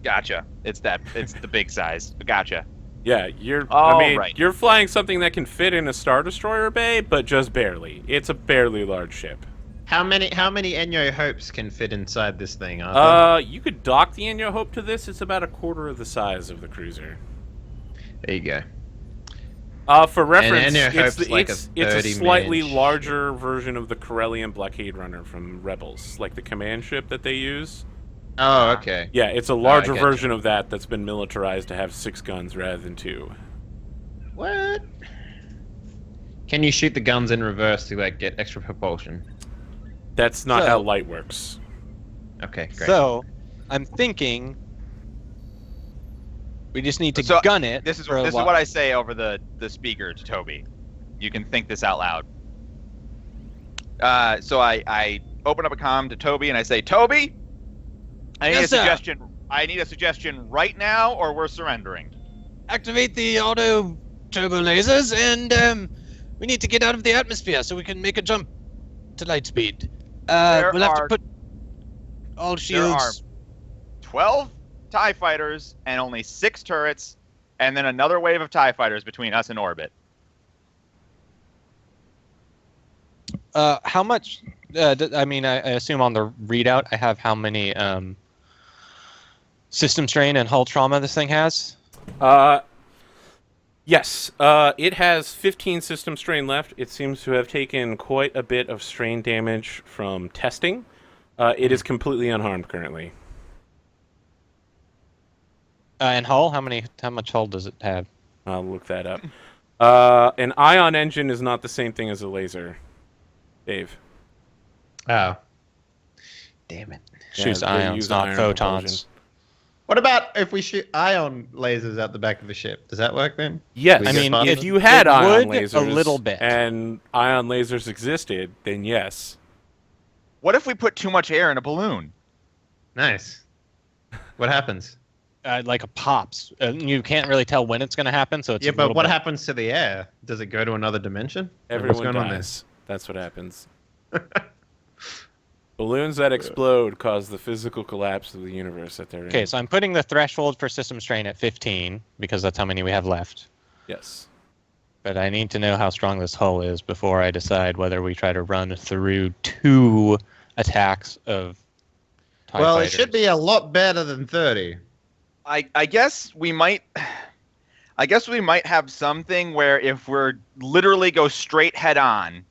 Gotcha. It's the big size. Gotcha.
Yeah,
Right.
you're flying something that can fit in a Star Destroyer bay, but just barely. It's a barely large ship.
How many Enyo Hopes can fit inside this thing? Arthur?
You could dock the Enyo Hope to this. It's about a quarter of the size of the cruiser.
There you go.
For reference,
Enyo
it's
Hope's like a
it's a
30
slightly
minute
larger version of the Corellian blockade runner from Rebels, like the command ship that they use.
Oh, okay.
Yeah, it's a larger
gotcha.
version of that's been militarized to have 6 guns rather than 2.
What? Can you shoot the guns in reverse to like get extra propulsion?
That's not
So-
how light works.
Okay, great.
So, I'm thinking we just need to
So,
gun it.
This is
for a
what
while.
I say over the speaker to Toby. You can think this out loud. So I open up a comm to Toby and I say, Toby, I need
Yes,
a
sir.
suggestion. I need a suggestion right now, or we're surrendering.
Activate the auto turbo lasers, and we need to get out of the atmosphere so we can make a jump to light speed.
There
We'll have to
are-
put all
There are
shields.
12 TIE fighters and only 6 turrets, and then another wave of TIE fighters between us and orbit.
How much? I mean, I assume on the readout I have how many system strain and hull trauma this thing has.
Yes, it has 15 system strain left. It seems to have taken quite a bit of strain damage from testing. It is completely unharmed currently.
And hull? How much hull does it have?
I'll look that up. An ion engine is not the same thing as a laser, Dave.
Oh. Damn it.
Shoots
they
ions,
use
not
ion
photons.
propulsion.
What about if we shoot ion lasers out the back of the ship? Does that work then?
Yes,
We
I
get
mean,
faster?
if you had
It
ion
would,
lasers
a little bit.
and ion lasers existed, then yes.
What if we put too much air in a balloon?
Nice. What happens?
Like a pops. You can't really tell when it's going to happen, so it's
Yeah,
a
but
little
what
bit-
happens to the air? Does it go to another dimension? What's
Everyone
going on there?
dies. That's what happens. Balloons that explode cause the physical collapse of the universe that they're in.
Okay, so I'm putting the threshold for system strain at 15 because that's how many we have left.
Yes.
But I need to know how strong this hull is before I decide whether we try to run through 2 attacks of TIE
Well,
fighters.
it should be a lot better than 30.
I guess we might. I guess we might have something where if we're literally go straight head on,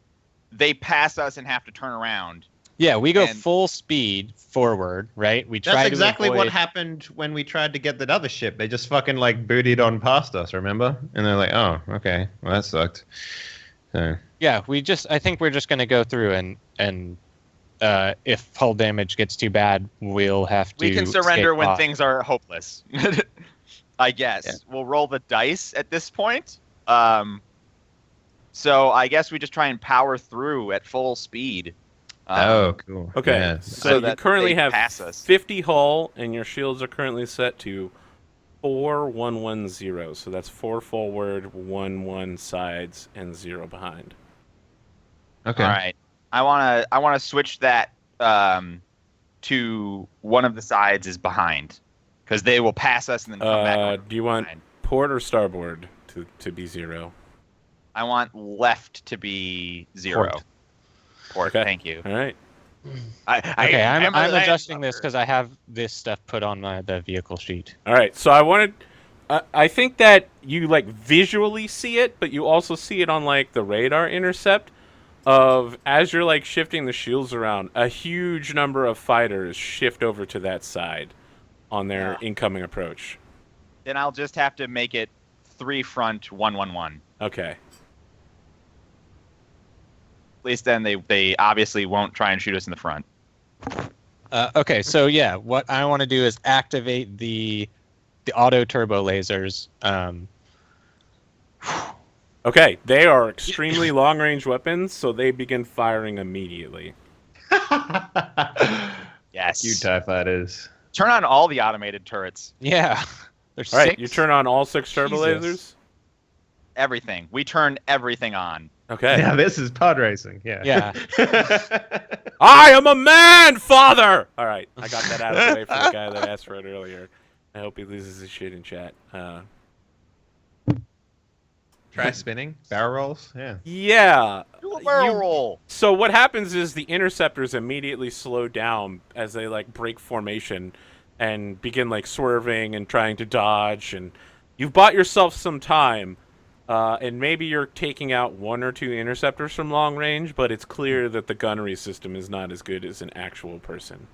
they pass us and have to turn around.
Yeah, we go
and-
full speed forward, right? We try
That's
to
exactly what
avoid...
happened when we tried to get that other ship. They just fucking like bootied on past us, remember? And they're like, oh, okay. Well, that sucked. So,
Yeah, I think we're just going to go through and if hull damage gets too bad, we'll have to
We can surrender
escape
when
off.
things are hopeless. I guess
Yeah.
we'll roll the dice at this point. So I guess we just try and power through at full speed.
oh, cool.
Okay,
Yeah.
so
So
you
that
currently
they
have
pass us.
50 hull, and your shields are currently set to 4110. So that's 4 forward, 1 sides, and 0 behind.
Okay.
All right. I wanna switch that to one of the sides is behind, because they will pass us and then come back.
Do you want
behind.
port or starboard to be 0?
I want left to be 0.
Port.
Port.
Okay.
Thank you.
All right.
Okay, I'm
I
adjusting this because I have this stuff put on the vehicle sheet.
All right. So I wanted. I think that you like visually see it, but you also see it on like the radar intercept. Of as you're like shifting the shields around, a huge number of fighters shift over to that side on their incoming approach.
Then I'll just have to make it 3 front, 1-1-1.
Okay.
At least then they obviously won't try and shoot us in the front.
Okay, so yeah, what I want to do is activate the auto turbo lasers.
Okay, they are extremely long-range weapons, so they begin firing immediately.
Yes.
You TIE fighters.
Turn on all the automated turrets.
Yeah, there's
All right,
6.
you turn on all 6 turbo
Jesus.
lasers.
Everything. We turn everything on.
Okay.
Yeah, this is pod racing. Yeah.
Yeah.
I am a man, father. All right, I got that out of the way for the guy that asked for it earlier. I hope he loses his shit in chat.
Try spinning. Barrel rolls. Yeah.
Yeah.
Do a barrel
You-
roll.
So what happens is the interceptors immediately slow down as they like break formation and begin like swerving and trying to dodge, and you've bought yourself some time, and maybe you're taking out 1 or 2 interceptors from long range, but it's clear that the gunnery system is not as good as an actual person.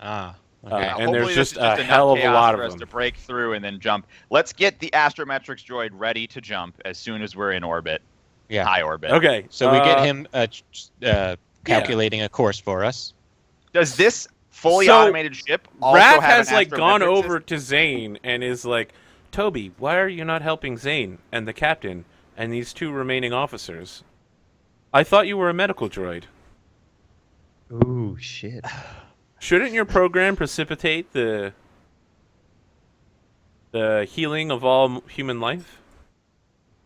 Ah.
And
Hopefully
there's
this
just
is
a
enough
hell of a
chaos
lot
for
of
us
them.
to break through and then jump. Let's get the astrometrics droid ready to jump as soon as we're in orbit.
Yeah.
High orbit.
Okay,
So we get him calculating a course for us.
Does this fully
So,
automated ship also
Raph
have
has
an
like gone
astrometric
over
system?
to Zane and is like, Toby, why are you not helping Zane and the captain and these 2 remaining officers? I thought you were a medical droid.
Ooh, shit.
Shouldn't your program precipitate the healing of all human life?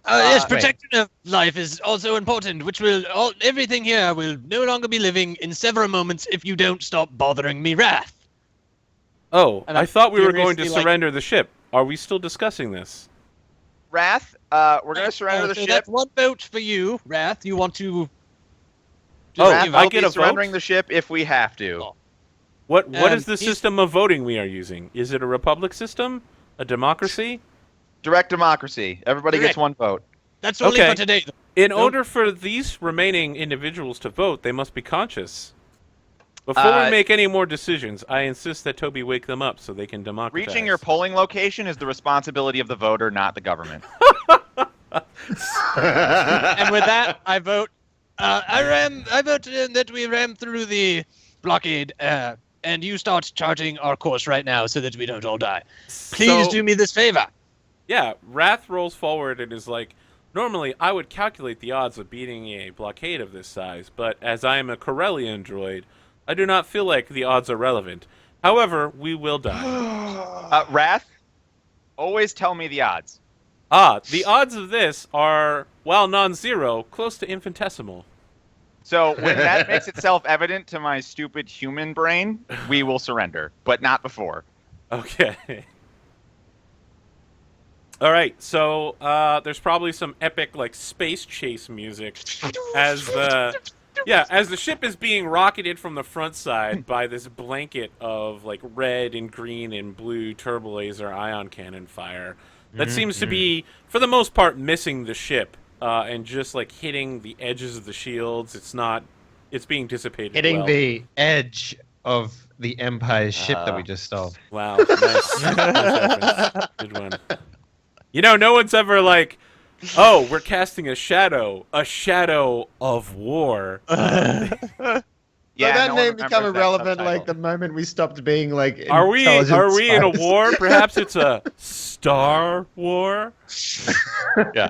Yes,
wait.
protection of life is also important, which everything here will no longer be living in several moments if you don't stop bothering me, Wrath.
Oh,
And
I
I'm
thought we were going to
furiously, like-
surrender the ship. Are we still discussing this?
Wrath, we're going to surrender the
so
ship.
that's 1 vote for you, Wrath. You want to...
Oh,
Wrath,
I
will
get
be
a
surrendering
vote?
the ship if we have to.
Oh.
What is the
he's-
system of voting we are using? Is it a republic system? A democracy?
Direct democracy. Everybody gets
Correct.
1 vote.
That's only
Okay.
for today, though.
In
Nope.
order for these remaining individuals to vote, they must be conscious. Before we make any more decisions, I insist that Toby wake them up so they can democratize.
Reaching your polling location is the responsibility of the voter, not the government.
And with that, I vote. I vote that we ram through the blockade, and you start charting our course right now so that we don't all die. Please
So-
do me this favor.
Yeah, Wrath rolls forward and is like, normally I would calculate the odds of beating a blockade of this size, but as I am a Corellian droid, I do not feel like the odds are relevant. However, we will die.
Wrath, always tell me the odds.
The odds of this are, while non-zero, close to infinitesimal.
So when that makes itself evident to my stupid human brain, we will surrender, but not before.
Okay. All right, so there's probably some epic like space chase music as the ship is being rocketed from the front side by this blanket of like red and green and blue turbo laser ion cannon fire that seems to be for the most part missing the ship and just like hitting the edges of the shields. It's being dissipated.
Hitting
well.
the edge of the Empire's ship that we just stole.
Wow, nice. Nice. Good one. You know, no one's ever like, oh, we're casting a shadow of war.
Yeah,
that
no one
name become
remembers that
irrelevant
subtitle.
like the moment we stopped being like.
Are we in a
spies.
war? Perhaps it's a Star War.
Yeah.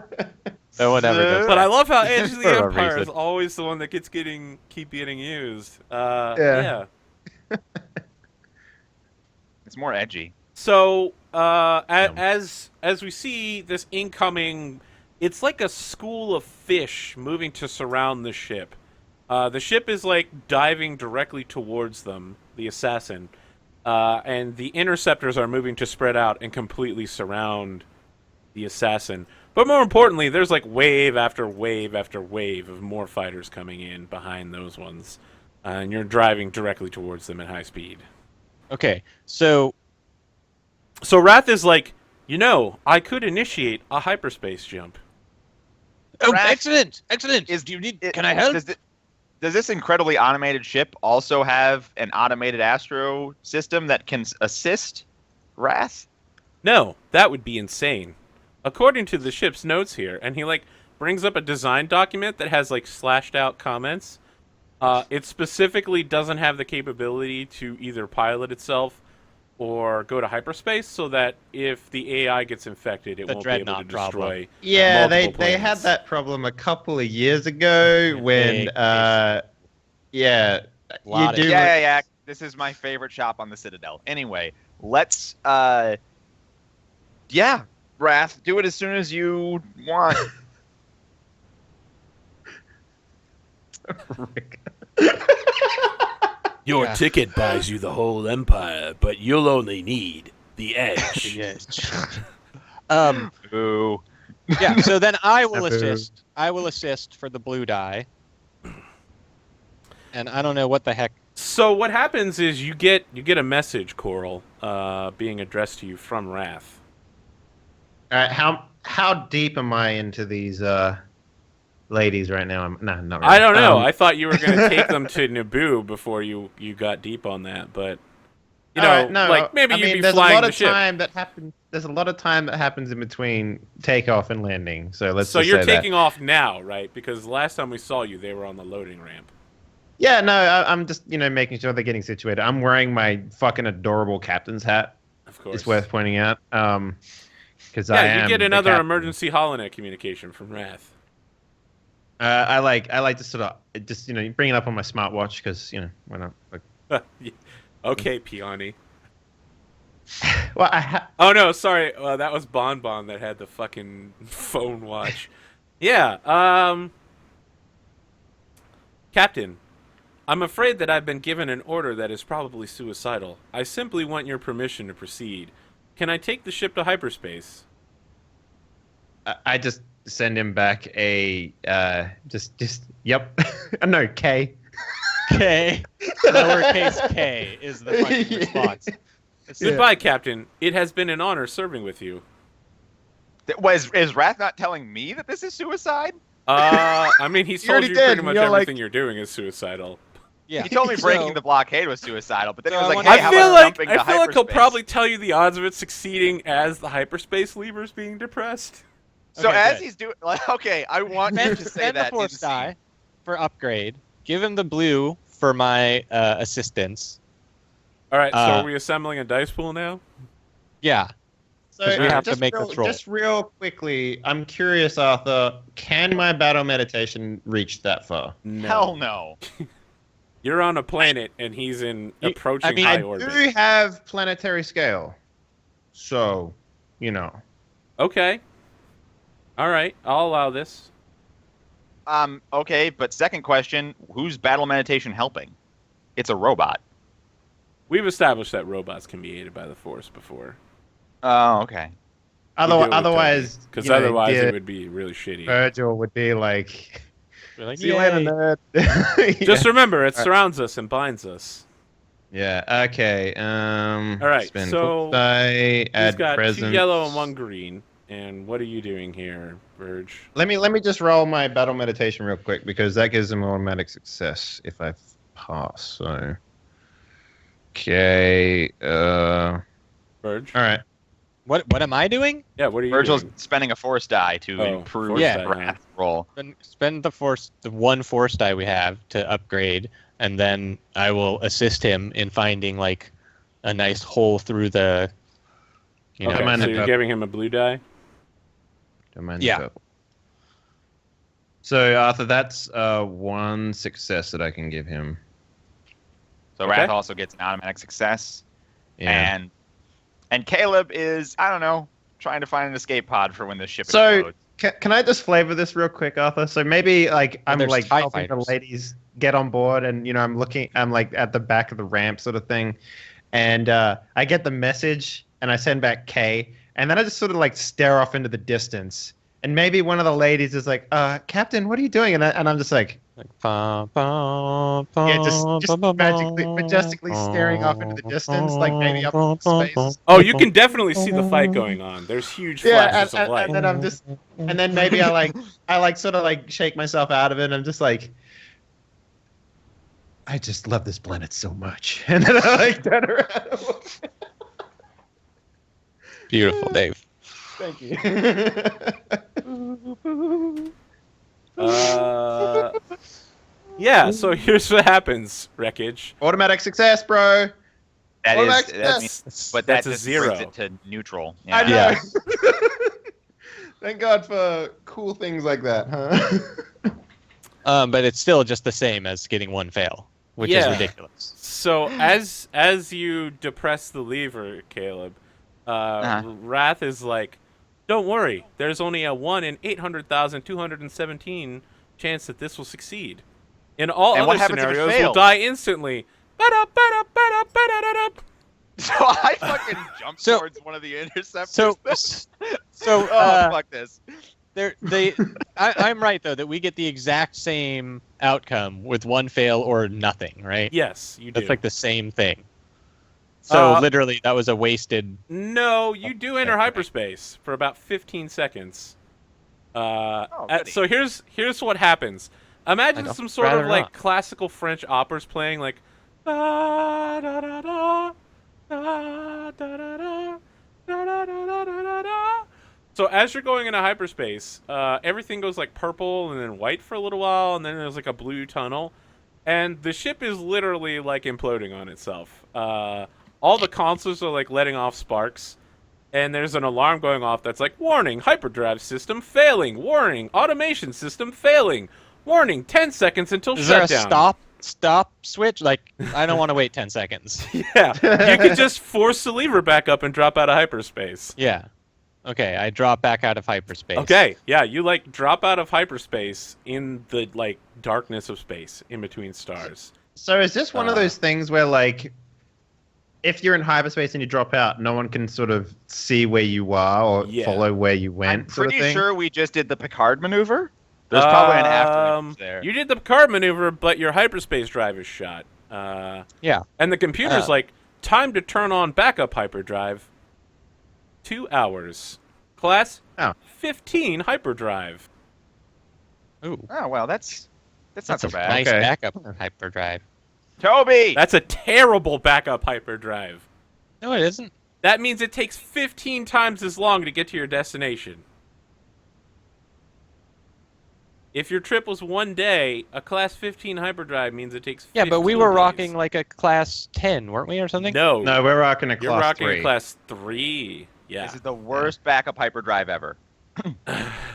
No one ever does.
But I love how Edge of the
For a
Empire is
reason.
always the one that keep getting used.
Yeah.
It's more edgy.
So, as we see this incoming, it's like a school of fish moving to surround the ship. The ship is like diving directly towards them, the assassin, and the interceptors are moving to spread out and completely surround the assassin. But more importantly, there's like wave after wave after wave of more fighters coming in behind those ones, and you're driving directly towards them at high speed.
Okay, so
So Wrath is like, I could initiate a hyperspace jump.
oh,
Wrath
excellent. Do you need? Can I help?
Does this incredibly automated ship also have an automated astro system that can assist Wrath?
No, that would be insane. According to the ship's notes here, and he like brings up a design document that has like slashed out comments. It specifically doesn't have the capability to either pilot itself or go to hyperspace, so that if the AI gets infected, it
The
won't be able to
dreadnought problem.
destroy.
Yeah, they
multiple
had
planets.
that problem a couple of years ago when
big
yeah,
Lot
you
of-
do.
Yeah. This is my favorite shop on the Citadel. Anyway, let's Wrath, do it as soon as you want.
Your
Yeah.
ticket buys you the whole empire, but you'll only need the edge.
Yes.
Ooh.
Yeah. So then I will
Taboo.
assist. I will assist for the blue die. And I don't know what the heck.
So what happens is you get a message, Coral, being addressed to you from Wrath.
How deep am I into these ladies right now? Not really.
I don't know. I thought you were going to take them to Naboo before you got deep on that, but like maybe
I
you'd
mean,
be
there's
flying
a lot
the
of
ship.
time that happens. There's a lot of time that happens in between takeoff and landing. So let's.
So
just
you're
say
taking off now, right? Because last time we saw you, they were on the loading ramp.
Yeah, no, I'm just making sure they're getting situated. I'm wearing my fucking adorable captain's hat.
Of course.
It's worth pointing out. Because
Yeah, you get another emergency holonet communication from Wrath.
I like to sort of just bring it up on my smartwatch because why not? Like,
Okay, Peony.
well,
Oh no, sorry. That was Bon Bon that had the fucking phone watch. Yeah. Captain, I'm afraid that I've been given an order that is probably suicidal. I simply want your permission to proceed. Can I take the ship to hyperspace?
I just send him back a just yep. No, K.
K. Lowercase K is the fucking response. It's
Goodbye, Captain. It has been an honor serving with you.
Is Wrath not telling me that this is suicide?
I mean, he's
You
told
already
you
did,
pretty much
you're like-
everything you're doing is suicidal.
Yeah.
He told me breaking
So-
the blockade was suicidal, but then
So
he
I
was like,
wonder-
"Hey, how
I feel
about
like
jumping to
he'll
hyperspace?"
probably tell you the odds of it succeeding as the hyperspace levers being depressed.
So
Okay,
as
good.
he's doing, like, okay, I want you
Spend,
to say
spend the
that. in
fourth
scene.
die for upgrade. Give him the blue for my assistance.
All right, so
Uh,
are we assembling a dice pool now?
Yeah.
So
'Cause we have to
just
make this roll.
Just real quickly, I'm curious, Arthur. Can my battle meditation reach that far?
No.
Hell no.
You're on a planet, and he's in
You-
approaching
I mean,
high
I
orbit.
do have planetary scale, so
Okay. All right, I'll allow this.
Okay, but second question: who's battle meditation helping? It's a robot.
We've established that robots can be aided by the Force before.
Oh, okay.
Otherwise,
because
you know,
otherwise
dear
it would be really shitty.
Virgil would be like,
We're like,
"See you later,
"Yay."
nerd."
Just
Yeah.
remember, it surrounds us and binds us.
Yeah. Okay.
All right,
Spend
so
die,
He's
add
got
presents.
2 yellow and 1 green. And what are you doing here, Verge?
Let me just roll my battle meditation real quick because that gives him automatic success if I pass. So, okay.
Verge?
All right.
What am I doing?
Yeah, what are you
Virgil's
doing?
spending a force die to
Oh,
improve
force
Yeah.
the
die,
wrath roll.
Spend the one force die we have to upgrade, and then I will assist him in finding like a nice hole through the. You know,
Okay,
mind
so
the
you're
purple.
giving him a blue die?
Don't mind
Yeah.
the purple. So Arthur, that's 1 success that I can give him.
So
Okay.
Wrath also gets an automatic success.
Yeah.
And Caleb is, I don't know, trying to find an escape pod for when the ship
So
explodes.
can I just flavor this real quick, Arthur? So maybe like I'm
there's
like
TIE
helping the
fighters.
ladies get on board, and I'm like at the back of the ramp sort of thing, and I get the message, and I send back K, and then I just sort of like stare off into the distance, and maybe one of the ladies is like, Captain, what are you doing? And I'm just like, yeah, just majestically staring off into the distance, like maybe up in space.
Oh, you can definitely see the fight going on. There's huge flashes of light.
And then I'm just, and then maybe I sort of like shake myself out of it. And I'm just like, I just love this planet so much. And then I like turn around.
Beautiful, Dave.
Thank you.
Yeah, so here's what happens, Wreckage.
Automatic success, bro.
That
Automatic
is, that
success.
means, but that
That's a
just
0.
brings it to neutral.
I know.
Yeah.
Thank God for cool things like that, huh?
But it's still just the same as getting 1 fail, which is
Yeah.
ridiculous.
So as you depress the lever, Caleb, Wrath is like, don't worry, there's only a 1 in 800,217 chance that this will succeed. In all
And what
other
happens if it
scenarios, we'll
fails?
die instantly. Ba-da-ba-da-ba-da-ba-da-da-da.
So I fucking jumped
So-
towards one of the interceptors.
So
oh, fuck this.
I'm right though that we get the exact same outcome with 1 fail or nothing, right?
Yes, you do.
That's like the same thing. So
Uh,
literally, that was a wasted.
No, you do enter
Okay.
hyperspace for about 15 seconds.
goody.
So here's what happens. Imagine
I'd
some sort of
rather
like
not.
classical French operas playing like da da da da da da da da da da da da da. So as you're going into hyperspace, everything goes like purple and then white for a little while, and then there's like a blue tunnel, and the ship is literally like imploding on itself. All the consoles are like letting off sparks, and there's an alarm going off that's like, warning, hyperdrive system failing, warning, automation system failing, warning, 10 seconds until
Is there a
shutdown.
stop switch? Like, I don't want to wait 10 seconds.
Yeah, you can just force the lever back up and drop out of hyperspace.
Yeah. Okay, I drop back out of hyperspace.
Okay, yeah, you like drop out of hyperspace in the like darkness of space in between stars.
So is this one of those things where like, if you're in hyperspace and you drop out, no one can sort of see where you are or
Yeah.
follow where you went?
I'm
sort of
pretty
thing?
sure we just did the Picard maneuver. There's probably an afterlife there.
You did the Picard maneuver, but your hyperspace drive is shot.
Yeah.
And the computer's like, time to turn on backup hyperdrive. 2 hours. Class, 15 hyperdrive.
Ooh.
Oh well, that's not so
a
bad.
nice
Okay.
backup hyperdrive.
Toby.
That's a terrible backup hyperdrive.
No, it isn't.
That means it takes 15 times as long to get to your destination. If your trip was 1 day, a class 15 hyperdrive means it takes 15
Yeah, but we were
days.
rocking like a class 10, weren't we, or something?
No,
No, we're rocking a
you're
class
rocking
3.
a class 3. Yeah.
This is the worst backup hyperdrive ever.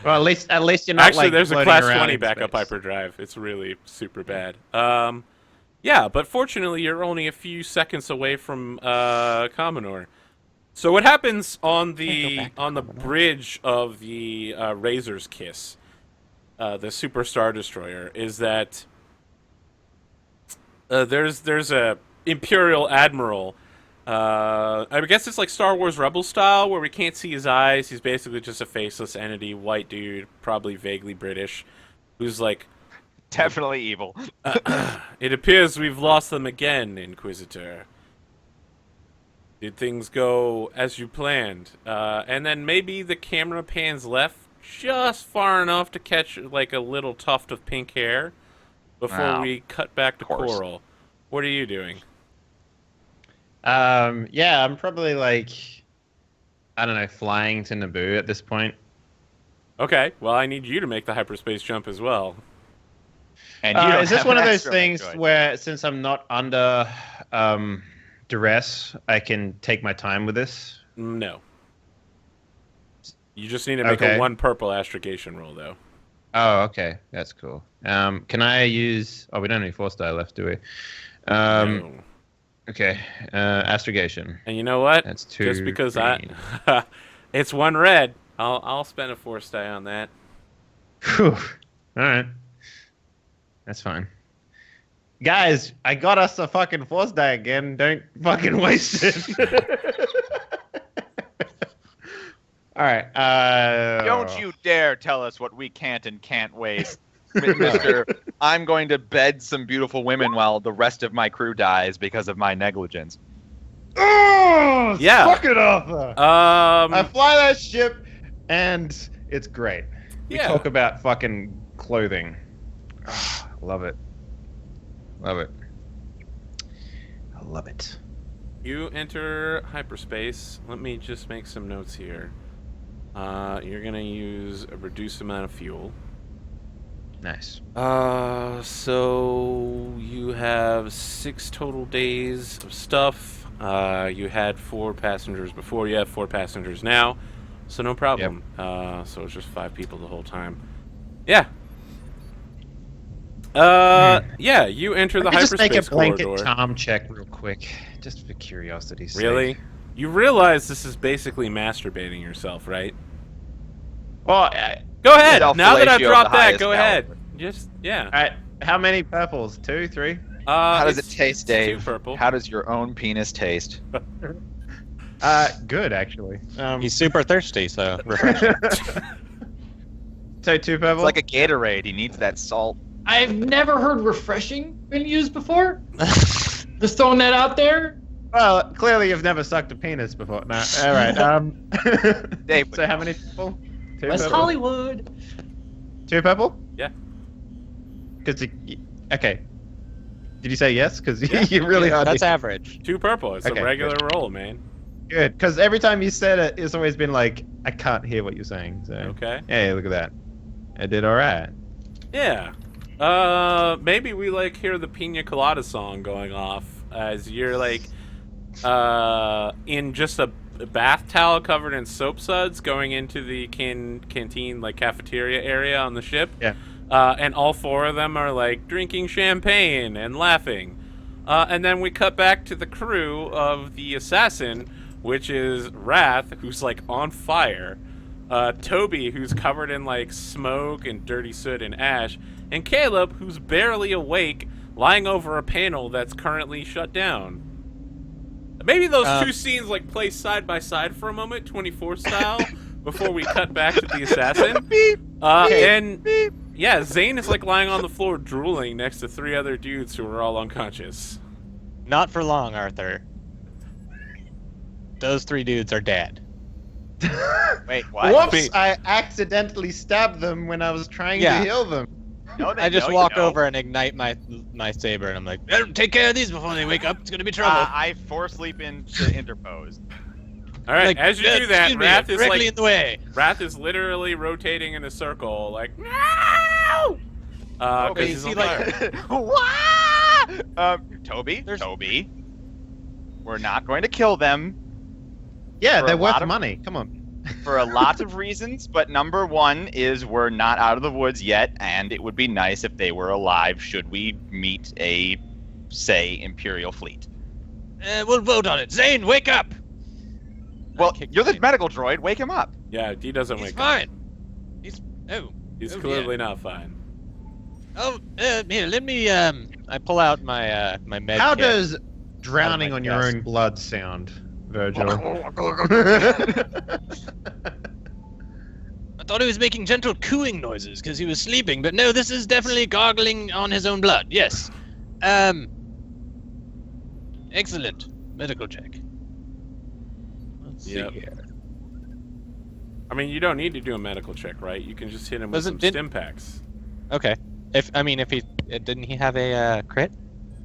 Well, at least you're not
Actually,
like
there's a
floating
class
around
20
in
backup
space.
hyperdrive. It's really super bad. Yeah, but fortunately, you're only a few seconds away from Commodore. So what happens on the bridge of the Razor's Kiss, the Super Star Destroyer, is that there's a Imperial Admiral I guess it's like Star Wars Rebel style, where we can't see his eyes. He's basically just a faceless entity, white dude, probably vaguely British, who's like,
Definitely evil.
it appears we've lost them again, Inquisitor. Did things go as you planned? And then maybe the camera pans left just far enough to catch like a little tuft of pink hair before
Wow.
we cut back to
Course.
Coral. What are you doing?
Yeah, I'm probably like, I don't know, flying to Naboo at this point.
Okay, well, I need you to make the hyperspace jump as well.
And you don't
Is this
have
one of
an
those
extra
things
Android.
where, since I'm not under duress, I can take my time with this?
No. You just need to make
Okay.
a 1 purple astrogation roll, though.
Oh, okay, that's cool. Can I use? Oh, we don't have any 4-star left, do we?
No.
Okay, astrogation.
And you know what?
That's 2.
Just because
green.
it's 1 red. I'll spend a 4-star on that.
Whew. All right, that's fine. Guys, I got us a fucking 4-star again. Don't fucking waste it. All right.
Don't you dare tell us what we can't and can't waste, Mister. I'm going to bed some beautiful women while the rest of my crew dies because of my negligence.
Oh,
Yeah.
Fuck it, Arthur. I fly that ship, and it's great. We
Yeah.
talk about fucking clothing. Ah, love it. Love it. I love it.
You enter hyperspace. Let me just make some notes here. You're gonna use a reduced amount of fuel.
Nice.
So you have 6 total days of stuff. You had 4 passengers before. You have 4 passengers now, so no problem. So it's just 5 people the whole time. Yeah. Yeah. You enter the
Let me just make a
hyperspace
blanket
corridor.
charm check real quick, just for curiosity's sake.
Really? You realize this is basically masturbating yourself, right?
Well,
Go ahead. Now that I've
Self-fellatio of
dropped
the
that,
highest
go ahead.
caliber.
Just yeah.
all right. How many purples? 2, 3?
How does it
It's
taste,
2
Dave?
purple.
How does your own penis taste?
Good actually.
He's super thirsty, so refreshing.
So 2 purple.
It's like a Gatorade. He needs that salt.
I've never heard refreshing been used before. Just throwing that out there.
Well, clearly you've never sucked a penis before. No. All right.
Dave,
So how many people? 2
West
purple?
Hollywood.
2 purple?
Yeah.
Because okay. Did you say yes? Because
Yeah.
you really are.
That's average.
2 purple. It's
Okay,
a regular roll, man.
Good. Because every time you said it, it's always been like, I can't hear what you're saying. So.
Okay.
Hey, look at that. I did all right.
Yeah. Maybe we like hear the Pina Colada song going off as you're like, in just a bath towel covered in soap suds going into the canteen, like cafeteria area on the ship.
Yeah.
And all 4 of them are like drinking champagne and laughing. And then we cut back to the crew of the assassin, which is Wrath, who's like on fire. Toby, who's covered in like smoke and dirty soot and ash, and Caleb, who's barely awake, lying over a panel that's currently shut down. Maybe those 2 scenes like play side by side for a moment, 24 style, before we cut back to the assassin. And yeah, Zane is like lying on the floor drooling next to 3 other dudes who are all unconscious.
Not for long, Arthur. Those 3 dudes are dead.
Wait, what?
Whoops! I accidentally stabbed them when I was trying
Yeah.
to heal them.
No, they
I just
know,
walk
you know.
over and ignite my saber, and I'm like, take care of these before they wake up. It's gonna be trouble.
I force leap into interpose.
All right,
Like,
as you do that,
excuse me,
Wrath is
directly
like
in the way.
Wrath is literally rotating in a circle, like no,
Okay,
because he's
see,
on
like-
fire.
Wah! Toby, we're not going to kill them
Yeah,
For
they're
a lot
worth
of-
money. Come on.
for a lot of reasons, but number 1 is we're not out of the woods yet, and it would be nice if they were alive should we meet a, say, Imperial fleet.
We'll vote on it. Zane, wake up.
Well,
kicked
you're the
Zane.
medical droid. Wake him up.
Yeah, D doesn't
He's
wake up.
fine. He's
He's
Oh,
clearly not fine.
here. Let me. I pull out my my med
How
kit.
does drowning on your
desk.
own blood sound, Virgil.
I thought he was making gentle cooing noises because he was sleeping, but no, this is definitely gargling on his own blood. Yes. Excellent. Medical check. Let's see
Yep.
here.
I mean, you don't need to do a medical check, right? You can just hit him with some stim packs.
Okay. If he didn't he have a crit?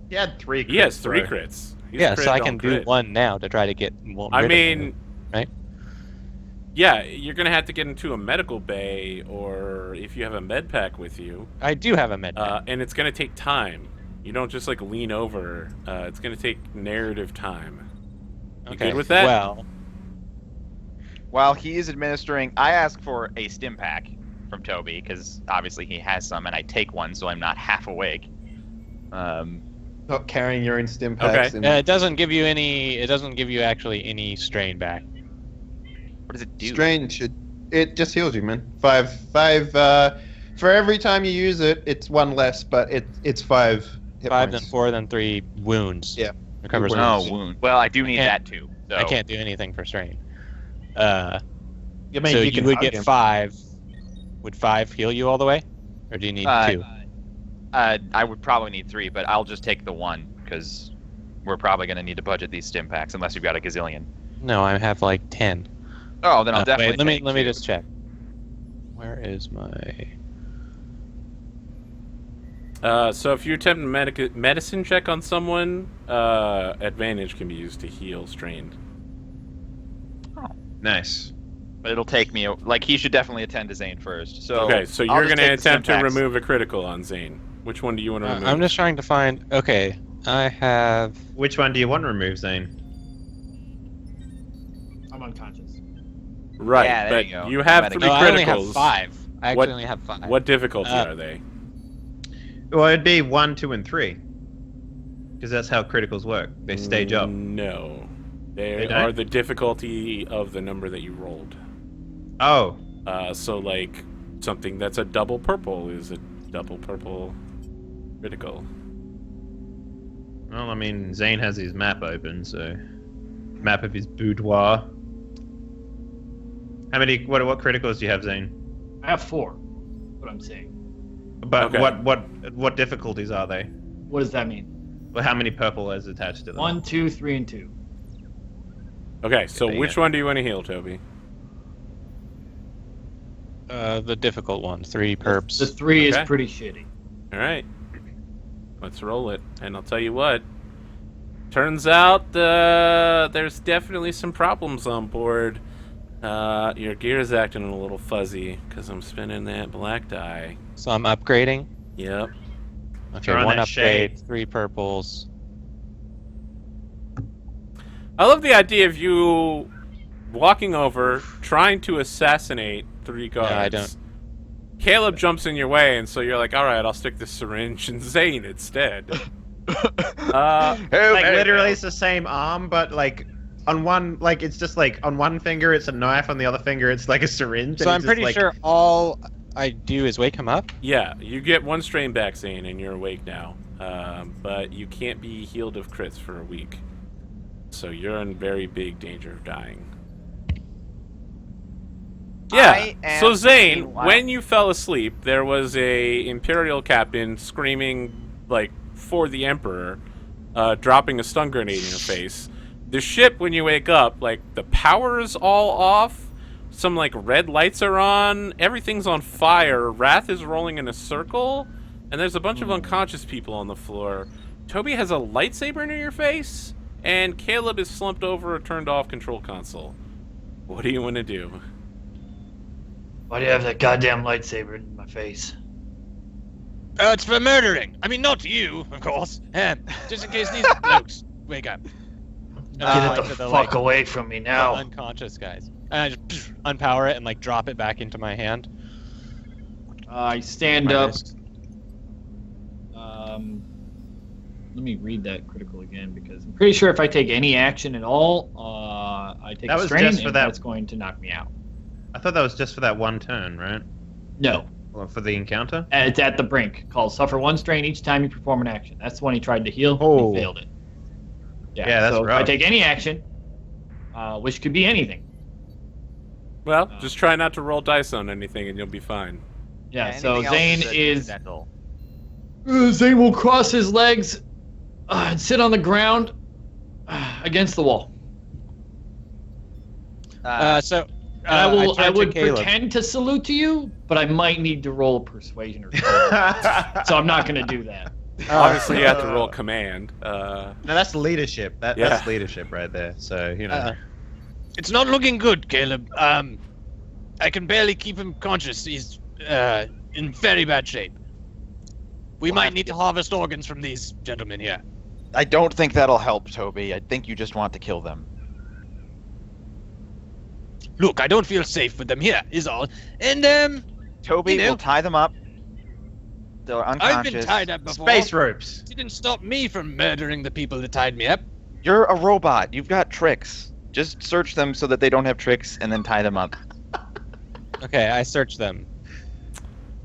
He had 3 crits.
He has 3
bro.
crits. He's
Yeah, so
critted
I
on
can do
crit.
one now to try to get more.
I
rid of
mean,
him, right?
Yeah, you're gonna have to get into a medical bay, or if you have a med pack with you,
I do have a med pack.
and it's gonna take time. You don't just like lean over. It's gonna take narrative time. You
Okay.
good with that?
Well,
While he is administering, I ask for a stim pack from Toby because obviously he has some, and I take one so I'm not half awake.
Not carrying your own stim packs.
Okay.
and-
it doesn't give you any. It doesn't give you actually any strain back.
What does it do?
Strain should. It just heals you, man. 5. For every time you use it, it's 1 less, but it's 5 hit
5,
points.
then 4, then 3 wounds.
Yeah.
Recovers.
Wounds.
Oh,
wounds.
wound. Well, I do need
can't-
that too. So.
I can't do anything for strain.
I mean,
So you
can
would
hug
get
him.
5. Would 5 heal you all the way, or do you need 2?
I would probably need 3, but I'll just take the 1 because we're probably going to need to budget these stim packs unless you've got a gazillion.
No, I have like 10.
Oh, then I'll definitely.
Wait, let me
take
just check. Where is my?
So if you attempt a medicine check on someone, advantage can be used to heal strained.
Nice.
But it'll take me. Like he should definitely attend to Zane first. So
Okay, so
I'll
you're
just
gonna
take the stim
attempt to
packs.
remove a critical on Zane. Which one do you want to remove?
I'm just trying to find. Okay, I have.
Which one do you want to remove, Zane?
I'm unconscious.
Right,
Yeah, there
but
you go.
you have
Medic.
3
No,
criticals.
I only have 5. I
What-
actually only have 5.
What difficulty
Uh,
are they?
Well, it'd be 1, 2, and 3. Because that's how criticals work. They stage up.
No. They
They
are
don't?
the difficulty of the number that you rolled.
Oh.
So, like, something that's a double purple is a double purple critical.
Well, I mean, Zane has his map open, so map of his boudoir. How many? What criticals do you have, Zane?
I have 4. What I'm saying.
But
Okay.
what difficulties are they?
What does that mean?
Well, how many purple is attached to them?
1, 2, 3, and 2.
Okay, so
There you
which
go.
one do you want to heal, Toby?
The difficult one. 3 perps.
The 3
Okay.
is pretty shitty.
All right. Let's roll it. And I'll tell you what. Turns out there's definitely some problems on board. Your gear's acting a little fuzzy because I'm spinning that black die.
So I'm upgrading.
Yep.
Okay,
Turn on
1
that
upgrade,
shade.
3 purples.
I love the idea of you walking over, trying to assassinate 3 guards.
I don't-
Caleb jumps in your way, and so you're like, all right, I'll stick this syringe in Zane instead.
Like literally, it's the same arm, but like on one, like it's just like on one finger it's a knife, on the other finger it's like a syringe.
So
and
I'm
it's just,
pretty
like,
sure all I do is wake him up.
Yeah, you get 1 strain back, Zane, and you're awake now. But you can't be healed of crits for a week. So you're in very big danger of dying. Yeah,
I am
so Zane,
meanwhile-
when you fell asleep, there was a Imperial captain screaming, like, for the Emperor, dropping a stun grenade in your face. The ship, when you wake up, like, the power's all off, some, like, red lights are on, everything's on fire, Wrath is rolling in a circle, and there's a bunch of unconscious people on the floor. Toby has a lightsaber near your face, and Caleb is slumped over a turned off control console. What do you want to do?
Why do you have that goddamn lightsaber in my face?
It's for murdering. I mean, not you, of course. Just in case these blokes wake up.
Get it the fuck away from me
The
now.
unconscious guys. And I just unpower it and like drop it back into my hand.
I stand
My
up.
wrist.
Let me read that critical again because I'm pretty sure if I take any action at all, I take
That
a
was
strain
just for
and
that-
that's going to knock me out.
I thought that was just for that one turn, right?
No,
Or for the encounter.
it's at the brink. Called suffer 1 strain each time you perform an action. That's the one he tried to heal.
Oh.
He failed it.
Yeah, that's
so if I
rough.
take any action, which could be anything.
Well, just try not to roll dice on anything, and you'll be fine.
Yeah.
anything
So
else
Zane
is
is.
incidental.
Zane will cross his legs and sit on the ground against the wall.
So
And I
turn to
would
Caleb.
pretend to salute to you, but I might need to roll persuasion or something. So I'm not going to do that.
Obviously, you have to roll command.
No, that's leadership. That's leadership right there. So, you know.
It's not looking good, Caleb. I can barely keep him conscious. He's in very bad shape. We might need to harvest organs from these gentlemen here.
I don't think that'll help, Toby. I think you just want to kill them.
Look, I don't feel safe with them here, is all. And,
Toby,
you know,
we'll tie them up. They're unconscious.
I've been tied up before.
Space ropes.
Didn't stop me from murdering the people that tied me up.
You're a robot. You've got tricks. Just search them so that they don't have tricks, and then tie them up.
Okay, I searched them.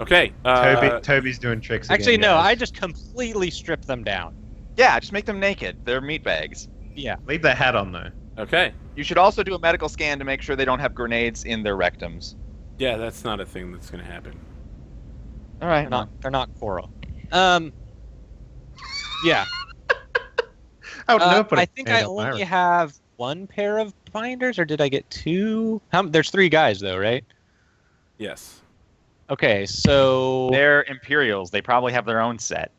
Okay.
Toby's doing tricks again.
Actually, no,
guys.
I just completely stripped them down.
Yeah, just make them naked. They're meat bags.
Yeah.
Leave the hat on, though.
Okay.
You should also do a medical scan to make sure they don't have grenades in their rectums.
Yeah, that's not a thing that's going to happen.
All right.
They're not coral. Yeah.
I would never put a
I think I
hand up my
only
arm.
have one pair of binders, or did I get two? There's 3 guys, though, right?
Yes.
Okay, so...
They're Imperials. They probably have their own set.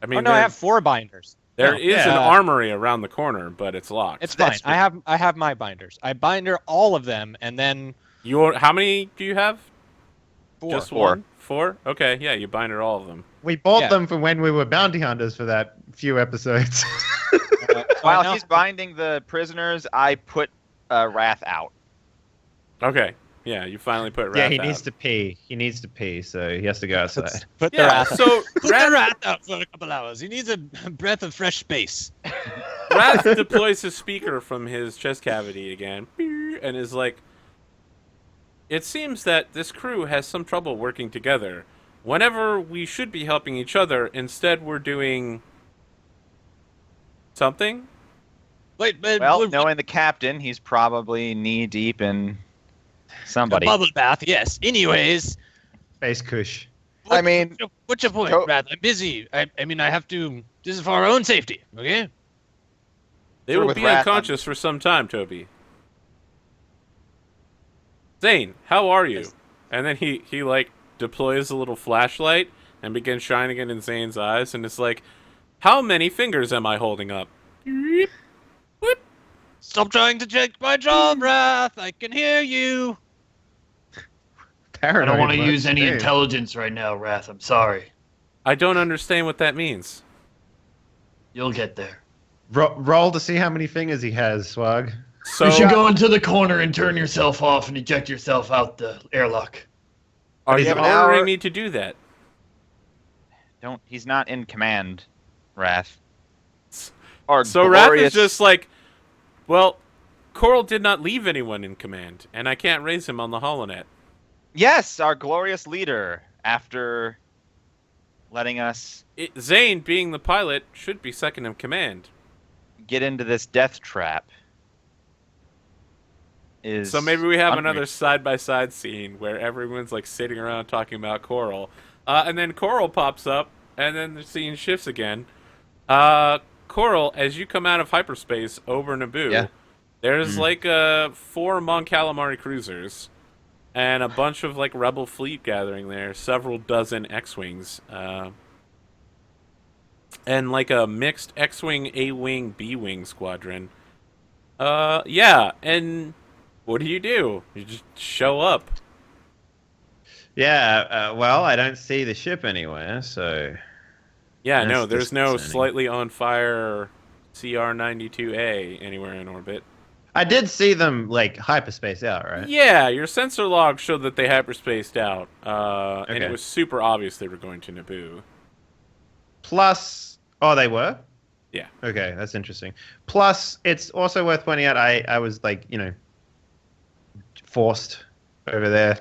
I mean,
I have 4 binders.
There
No,
is an armory around the corner, but it's locked.
It's fine.
That's
I have my binders. I binder all of them, and then...
How many do you have?
4.
Just
4.
1? 4? Okay, yeah, you binder all of them.
We bought
Yeah.
them for when we were bounty hunters for that few episodes.
While he's binding the prisoners, I put Wrath out.
Okay. Yeah, you finally put Wrath
Yeah, he
out.
needs to pee. He needs to pee, so he has to go outside.
Put the
Yeah,
rat out.
so
Put the rat out for a couple hours. He needs a breath of fresh space.
Wrath deploys his speaker from his chest cavity again, and is like, "It seems that this crew has some trouble working together. Whenever we should be helping each other, instead we're doing something."
Wait,
Well, knowing the captain, he's probably knee-deep in
a
somebody.
bubble bath, yes. Anyways,
Space Kush.
I mean,
what's your point,
To-
Rat? I'm busy. I mean, I have to... This is for our own safety, okay?
They
Sort of
will
with
be
Wrath,
unconscious for some time, Toby. Zane, how are you? And then he like deploys a little flashlight and begins shining it in Zane's eyes, and it's like, "How many fingers am I holding up?"
Stop trying to check my job, Wrath. I can hear you.
I don't want to
Paranoid
use any
much.
intelligence right now, Wrath. I'm sorry.
I don't understand what that means.
You'll get there.
Roll to see how many fingers he has, Swag.
So
You should go into the corner and turn yourself off and eject yourself out the airlock.
are
He's
you
an
ordering
hour-
me to do that?
he's not in command, Wrath. Or
So Wrath
glorious...
is just like, well, Coral did not leave anyone in command, and I can't raise him on the holonet.
Yes, our glorious leader, after letting us
Zane, being the pilot, should be second in command.
get into this death trap. Is
So maybe we have
unreal.
another side-by-side scene where everyone's like sitting around talking about Coral. And then Coral pops up, and then the scene shifts again. Coral, as you come out of hyperspace over Naboo,
Yeah.
there's like 4 Mon Calamari cruisers and a bunch of like rebel fleet gathering there, several dozen X-wings, and like a mixed X-wing, A-wing, B-wing squadron. Yeah, and what do? You just show up.
Yeah, well, I don't see the ship anywhere, so...
Yeah,
That's
no, there's no
disconcerting.
slightly on fire CR-92A anywhere in orbit.
I did see them, like, hyperspace out, right?
Yeah, your sensor log showed that they hyperspaced out, and it
Okay.
was super obvious they were going to Naboo.
Plus... Oh, they were?
Yeah.
Okay, that's interesting. Plus, it's also worth pointing out, I was, like, you know, forced over there.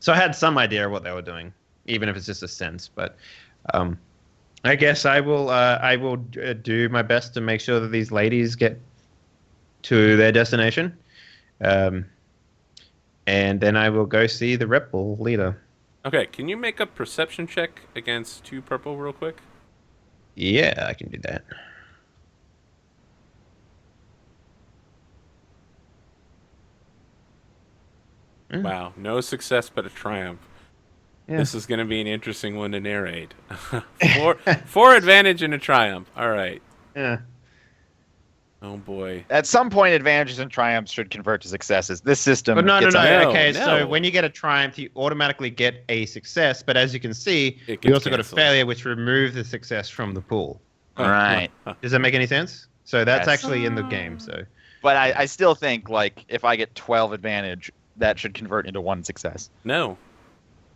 So I had some idea of what they were doing, even if it's just a sense, but... I guess I will. Do my best to make sure that these ladies get to their destination, and then I will go see the rebel leader.
Okay, can you make a perception check against 2 purple real quick?
Yeah, I can do that.
Wow, no success but a triumph.
Yeah.
This is going to be an interesting one to narrate. four advantage and a triumph. All right.
Yeah.
Oh boy.
At some point, advantages and triumphs should convert to successes. This system.
But no.
gets
No,
Okay,
no.
so when you get a triumph, you automatically get a success. But as you can see,
It
you
gets
also got a
canceled.
failure, which removes the success from the pool.
All right.
Does that make any sense? So that's
Yes.
actually in the game. So
But I still think like if I get 12 advantage, that should convert into 1 success.
No.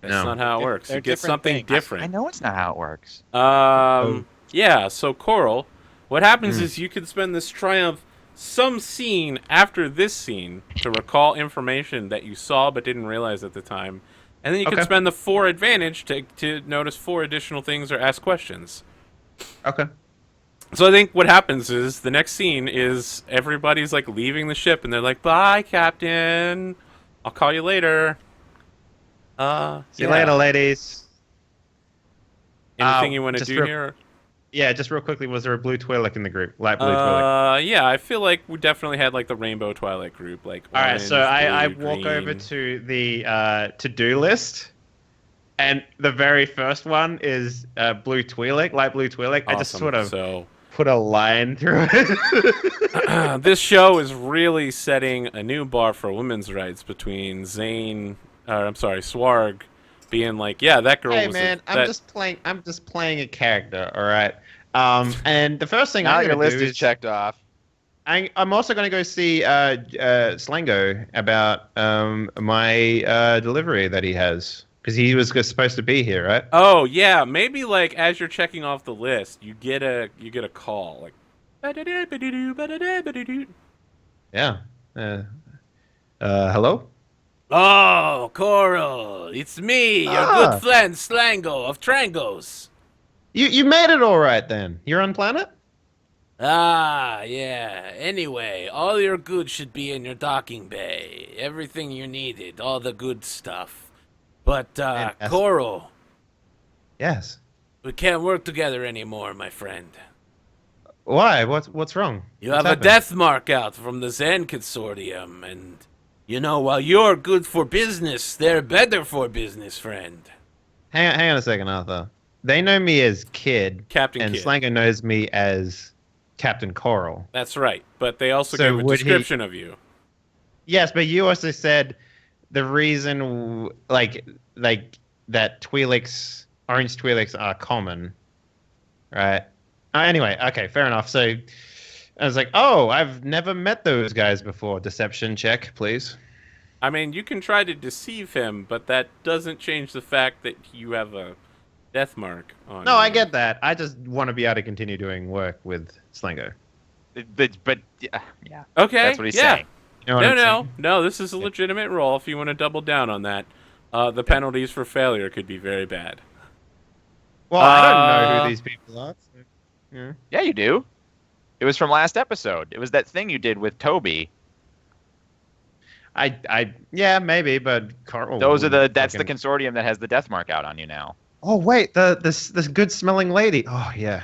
That's
No.
not how it works.
They're
You get
different
something
things.
different.
I know it's not how it works.
Yeah, so Coral, what happens is you can spend this triumph some scene after this scene to recall information that you saw but didn't realize at the time. And then you can
Okay.
spend the 4 advantage to notice 4 additional things or ask questions.
okay.
So I think what happens is the next scene is everybody's like leaving the ship and they're like, "Bye, Captain. I'll call you later."
See you later, ladies.
Anything you want to
just
do
real-
here?
Yeah, just real quickly, was there a blue Twi'lek in the group? Light blue Twi'lek.
Yeah, I feel like we definitely had like the Rainbow Twilight group. Like,
All right,
orange,
so I
blue,
walk over
green.
to the to-do list, and the very first one is blue Twi'lek, light blue Twi'lek. I just
Awesome.
sort of
So
put a line through it.
this show is really setting a new bar for women's rights between Zane, Swarg, being like, yeah, that girl
Hey
was.
man,
that,
I'm just playing a character, all right. And the first thing
Now
I'm
your
gonna
list
do
is
is
checked off.
I'm also going to go see Slango about my delivery that he has, because he was supposed to be here, right?
Oh yeah, maybe like as you're checking off the list, you get a call like.
Yeah. Hello?
Oh, Coral, it's me, your
Ah.
good friend Slango of Trangos.
You made it all right then. You're on planet?
Ah, yeah. Anyway, all your goods should be in your docking bay. Everything you needed, all the good stuff. But,
Fantastic.
Coral,
Yes.
we can't work together anymore, my friend.
Why? What's wrong?
You
What's
have a
happened?
death mark out from the Zane Consortium, and, you know, while you're good for business, they're better for business, friend.
Hang on a second, Arthur. They know me as Kid,
Captain
and
Kidd.
Slango knows me as Captain Coral.
That's right, but they also
So
gave a
would he-
description of you.
Yes, but you also said the reason, like that Twi'leks, orange Twi'leks are common, right? Anyway, okay, fair enough. So I was like, oh, I've never met those guys before. Deception check, please.
I mean, you can try to deceive him, but that doesn't change the fact that you have a death mark on
No,
you.
I get that. I just want to be able to continue doing work with Slango.
But yeah,
Okay,
that's what he's
yeah.
saying.
You know what I'm saying?
No, this is a legitimate role if you want to double down on that. The penalties for failure could be very bad.
Well, I don't know who these people are. So, yeah.
Yeah, you do. It was from last episode. It was that thing you did with Toby.
Yeah, maybe, but Carl.
That's the consortium that has the death mark out on you now.
Oh wait, this good smelling lady. Oh yeah,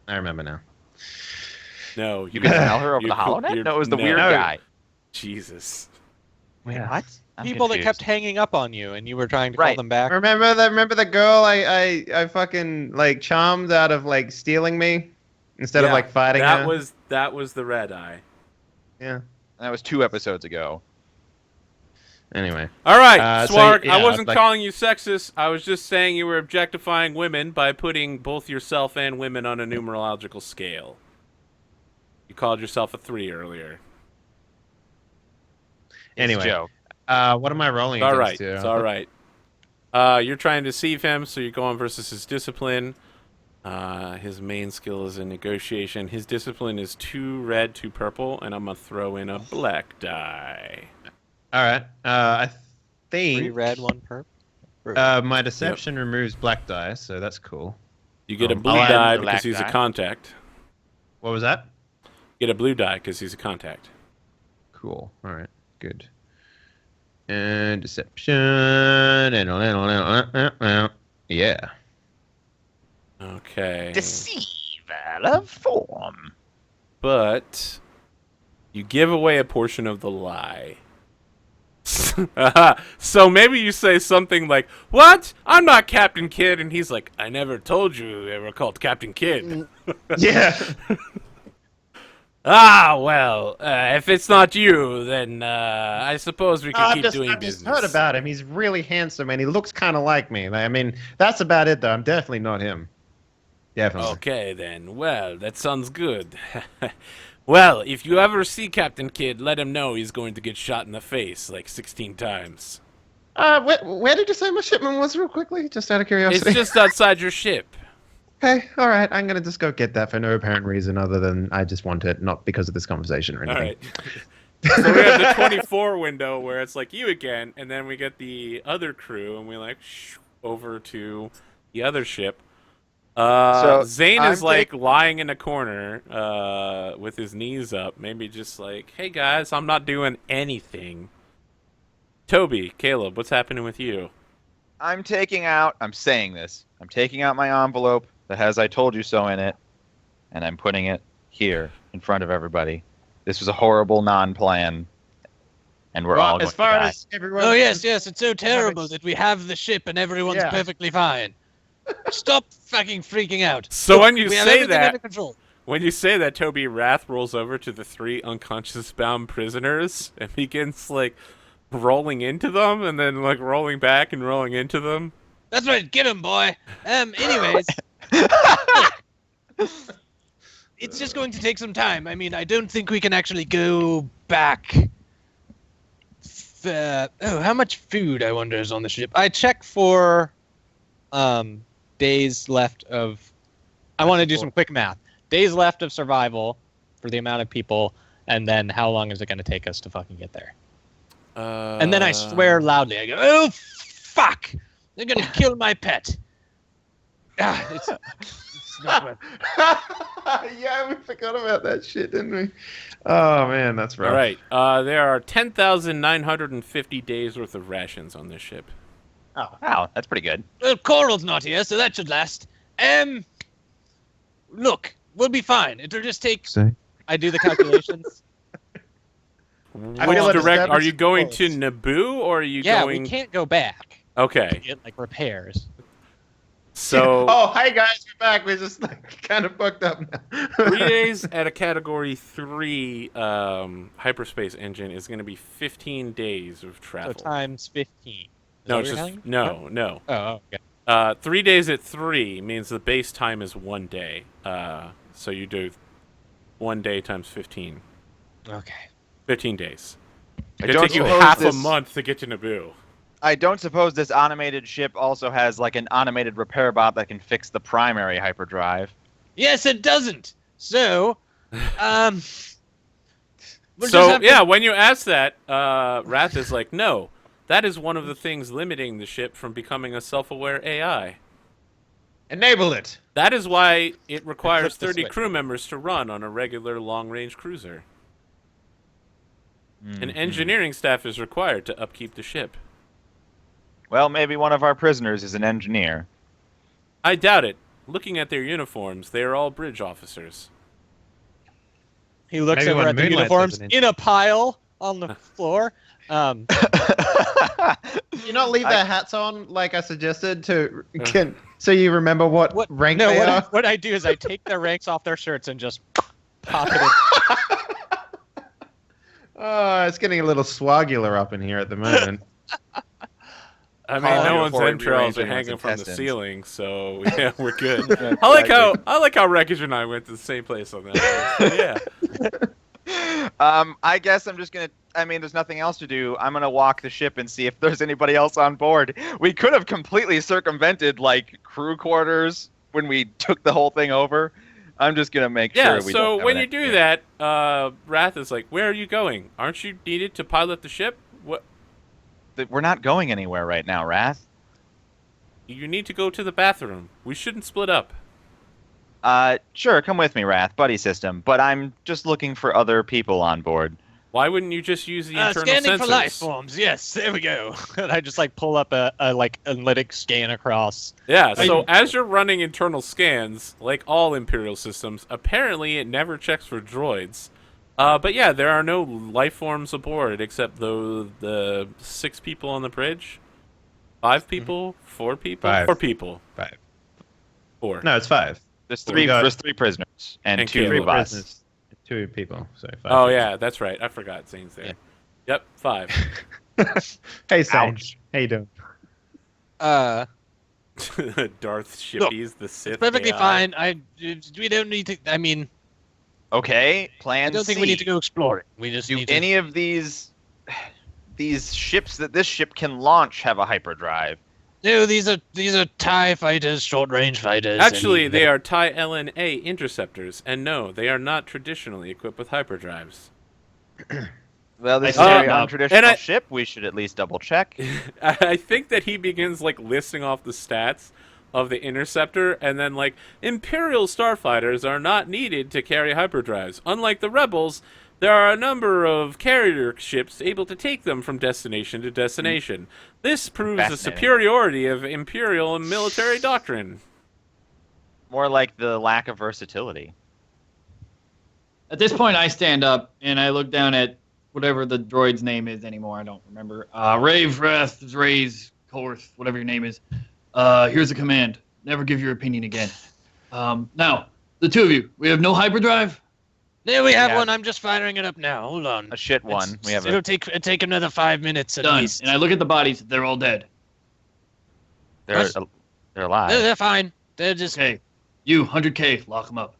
I remember now.
No,
You can smell her over
you
the
could-
HoloNet?
you're-
No, it was the
no.
weird guy.
Jesus.
Wait,
Yeah.
what? I'm
People that
confused.
kept hanging up on you, and you were trying to
Right.
call them back.
Remember the girl I fucking like charmed out of like stealing me instead of
Yeah,
like fighting
that
her.
was the red eye.
Yeah.
That was 2 episodes ago.
Anyway.
All right,
So,
Swarg,
yeah,
I wasn't
like-
calling you sexist. I was just saying you were objectifying women by putting both yourself and women on a numerological scale. You called yourself a 3 earlier.
It's a
Anyway.
joke.
What am I rolling?
It's all
against
right.
here?
It's all right. You're trying to deceive him, so you're going versus his discipline. His main skill is in negotiation. His discipline is 2 red, 2 purple, and I'm gonna throw in a black die.
All right. I
3
think
red, 1 purple.
my deception removes black dice, so that's cool.
You get a
Oh,
blue
I'll add
die
the
because
black
he's a
die.
contact.
What was that?
Get a blue die because he's a contact.
Cool. All right. Good. And deception. And yeah.
Okay.
Deceiver of form.
But you give away a portion of the lie. So maybe you say something like, "What? I'm not Captain Kidd," and he's like, "I never told you they were called Captain Kidd."
Yeah.
Ah, well, if it's not you, then I suppose we can keep doing
I've just
business.
heard about him. He's really handsome and he looks kind of like me. I mean, that's about it, though. I'm definitely not him. Definitely.
Okay, then. Well, that sounds good. Well, if you ever see Captain Kidd, let him know he's going to get shot in the face like 16 times.
Where did you say my shipment was, real quickly? Just out of curiosity.
It's just outside your ship.
Okay, all right. I'm gonna just go get that for no apparent reason other than I just want it, not because of this conversation or
All
anything.
right. So we have the 24 window where it's like you again, and then we get the other crew, and we like over to the other ship.
So,
Zane
I'm
is like lying in a corner with his knees up, maybe just like, "Hey guys, I'm not doing anything." Toby, Caleb, what's happening with you?
I'm taking out my envelope that has "I told you so" in it, and I'm putting it here in front of everybody. This was a horrible non-plan, and we're all going
as far
to die.
as everyone.
Oh yes, yes, it's so terrible that we have the ship and everyone's
Yeah.
perfectly fine. Stop fucking freaking out.
So when you
we have
say
everything
that,
under control.
when you say that, Toby, Wrath rolls over to the 3 unconscious bound prisoners and begins like rolling into them, and then like rolling back and rolling into them.
That's right, get him, boy. Anyways, it's just going to take some time. I mean, I don't think we can actually go back. How much food, I wonder, is on the ship? I check for days left of... I want to do some quick math. Days left of survival for the amount of people, and then how long is it going to take us to fucking get there? And then I swear loudly. I go, "Oh, fuck! They're going to kill my pet." It's not worth it.
Yeah, we forgot about that shit, didn't we? Oh man, that's rough.
All right. There are 10,950 days worth of rations on this ship.
Oh.
Wow, that's pretty good.
Well, Coral's not here, so that should last. Look, we'll be fine. It'll just take...
See?
I do the calculations.
Which
feel like
direct are you
established
going
goals.
to Naboo or are you
Yeah,
going?
we can't go back.
Okay,
To get, like, repairs.
so
Oh, hey guys, we're back. We're just like kind of fucked up now.
3 days at a Category 3 hyperspace engine is going to be 15 days of
So
travel.
times 15. Is
No,
that
it's
what you're
just
telling me?
no.
Oh, okay.
3 days at 3 means the base time is 1 day. So you do 1 day times 15.
Okay.
15 days.
I
It'll
don't
take you
suppose
half a
this-
month to get to Naboo.
I don't suppose this automated ship also has like an automated repair bot that can fix the primary hyperdrive.
Yes, it doesn't. So, we'll just
So
have to-
yeah, when you ask that, Wrath is like, no, that is one of the things limiting the ship from becoming a self-aware AI.
Enable it.
That is why it requires
Flip the
30
switch.
crew members to run on a regular long-range cruiser. An engineering staff is required to upkeep the ship.
Well, maybe one of our prisoners is an engineer.
I doubt it. Looking at their uniforms, they are all bridge officers.
He looks
Maybe
over
when
at the
Moonlight
uniforms
says it.
in a pile on the floor.
You not leave their hats on like I suggested so you remember what rank
No,
they are?
what I do is I take their ranks off their shirts and just pop it in.
Oh, it's getting a little swagular up in here at the moment.
I mean,
Oh,
no
yeah,
one's
before we
entrails
rearrange
are
anyone's
hanging from the
intestines.
ceiling, so yeah, we're good. I like how Wreckage and I went to the same place on that. So, yeah.
I guess I'm just gonna. I mean, there's nothing else to do. I'm gonna walk the ship and see if there's anybody else on board. We could have completely circumvented like crew quarters when we took the whole thing over. I'm just gonna make
Yeah,
sure we.
so
don't have
when
an
you do
engineer.
that, Wrath is like, where are you going? Aren't you needed to pilot the ship? What?
We're not going anywhere right now, Wrath.
You need to go to the bathroom. We shouldn't split up.
Sure, come with me, Wrath, buddy system. But I'm just looking for other people on board.
Why wouldn't you just use the internal
Scanning
sensors?
for life forms. Yes, there we go. And I just like pull up a like analytic scan across.
Yeah, so as you're running internal scans, like all Imperial systems, apparently it never checks for droids. But yeah, there are no life forms aboard except the 6 people on the bridge. 5 people? 4 people?
5.
4 people.
5.
4.
No, it's 5.
There's
We
three.
got-
There's 3 prisoners and
And
2
Caleb.
robots.
Prisoners. 2 people. So 5
Oh
people.
yeah, that's right. I forgot Zane's there.
Yeah.
Yep, 5.
Hey, Zane.
Ouch.
How you doing?
Darth Shippies, the Sith.
Perfectly
AI.
fine. We don't need to. I mean,
Okay, plan
I don't think
C.
we need to go exploring. We just
Do
need to.
any of these ships that this ship can launch have a hyperdrive?
No, these are TIE fighters, short range fighters.
Actually,
and
they are TIE LNA interceptors, and no, they are not traditionally equipped with hyperdrives.
Well, this is
I
a very
stand up.
untraditional
And I-
ship. We should at least double check.
I think that he begins like listing off the stats of the interceptor, and then like Imperial starfighters are not needed to carry hyperdrives. Unlike the rebels, there are a number of carrier ships able to take them from destination to destination. This proves the
Fascinating.
superiority of Imperial and military doctrine.
More like the lack of versatility.
At this point, I stand up and I look down at whatever the droid's name is anymore. I don't remember. Rave, Wrath, Raise, Korth, whatever your name is. Here's a command. Never give your opinion again. Now, the 2 of you, we have no hyperdrive?
No, we have
Yeah.
one. I'm just firing it up now. Hold on.
A shit one.
It's-
We have
It'll take another 5 minutes at
Done.
least.
And I look at the bodies. They're all dead.
they're
What?
they're
No,
alive.
they're fine. They're just.
Okay, you, 100K, lock them up.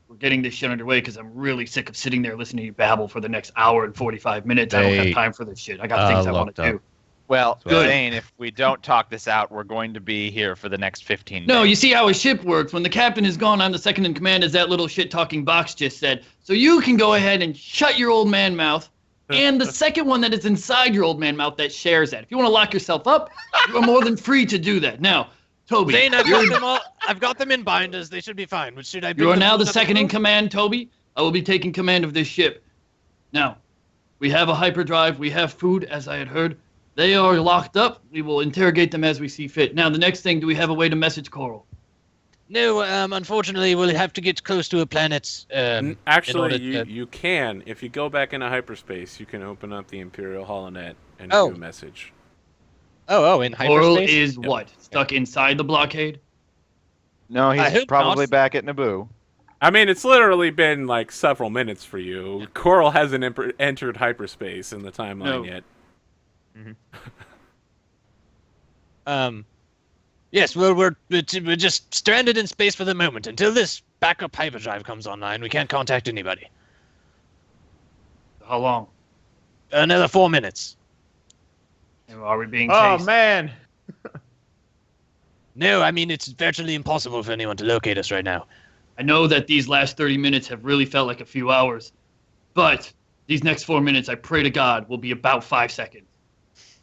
We're getting this shit underway because I'm really sick of sitting there listening to you babble for the next hour and 45 minutes. I don't
They
have time for this shit. I got things I want
locked
to
up.
do.
Well,
Good.
Zane, if we don't talk this out, we're going to be here for the next 15
No,
days.
you see how a ship works. When the captain is gone, I'm the second in command, as that little shit-talking box just said. So you can go ahead and shut your old man mouth. And the second one that is inside your old man mouth that shares that. If you want to lock yourself up, you are more than free to do that. Now, Toby,
Zane, I've got them in binders. They should be fine. But should I?
you
bring
are
them
now
to
the second in
room?
command, Toby. I will be taking command of this ship. Now, we have a hyperdrive. We have food, as I had heard. They are locked up. We will interrogate them as we see fit. Now, the next thing, do we have a way to message Coral?
No, unfortunately, we'll have to get close to a planet.
Actually,
in order to-
you can. If you go back into hyperspace, you can open up the Imperial holonet and
Oh.
do a message.
in
Coral
hyperspace.
is what? Stuck inside the blockade?
No,
I
he's
hope
probably
not.
back at Naboo.
I mean, it's literally been like several minutes for you. Coral hasn't entered hyperspace in the timeline
No.
yet.
Yes, well, we're just stranded in space for the moment until this backup hyperdrive comes online. We can't contact anybody.
How long?
Another 4 minutes.
Are we being
Oh,
chased?
man.
No, I mean it's virtually impossible for anyone to locate us right now.
I know that these last 30 minutes have really felt like a few hours, but these next 4 minutes, I pray to God, will be about 5 seconds.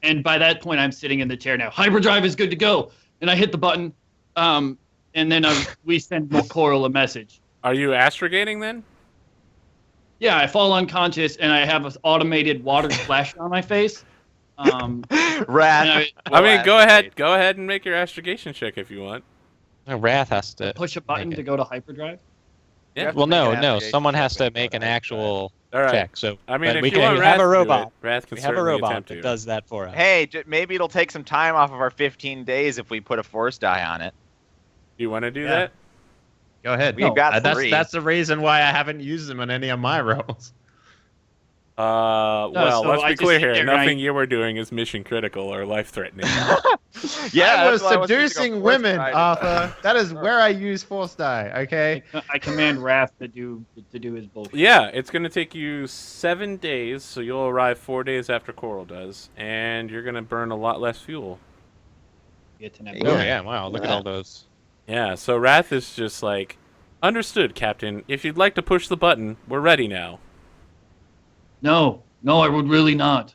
And by that point, I'm sitting in the chair now. Hyperdrive is good to go. And I hit the button, and then we send Coral a message.
Are you astrogating then?
Yeah, I fall unconscious, and I have an automated water splash on my face.
Wrath.
I mean, go ahead. Go ahead and make your astrogation check if you want.
Wrath has to
Push a button
make
to
it.
go to hyperdrive.
Yeah.
have to
Well,
make
no,
an
no.
application
Someone
check
has to
with
make an
hyperdrive.
actual
All right.
check. So,
I mean,
but
if
we
you
can
want
we
Wrath
have a
to do
robot.
it, Wrath can
We have a
certainly
robot
attempt
that
to.
does that for us.
Hey, maybe it'll take some time off of our 15 days if we put a force die on it.
Do you want to do
Yeah.
that?
Go ahead.
We've got
that's
3.
that's the reason why I haven't used them on any of my rolls.
Well,
so
let's
I
be
just
clear
sit
here.
there and I-
Nothing you were doing is mission critical or life threatening.
Yeah,
I was
that's why I wasn't using a
seducing
force
women,
die.
Arthur. That is where I use force die. Okay.
I command Wrath to do his bullshit.
Yeah, it's going to take you 7 days, so you'll arrive 4 days after Coral does, and you're going to burn a lot less fuel.
Get to
Oh
Naboo.
yeah! Wow, look at all those.
Yeah, so Wrath is just like, understood, Captain. If you'd like to push the button, we're ready now.
No, I would really not.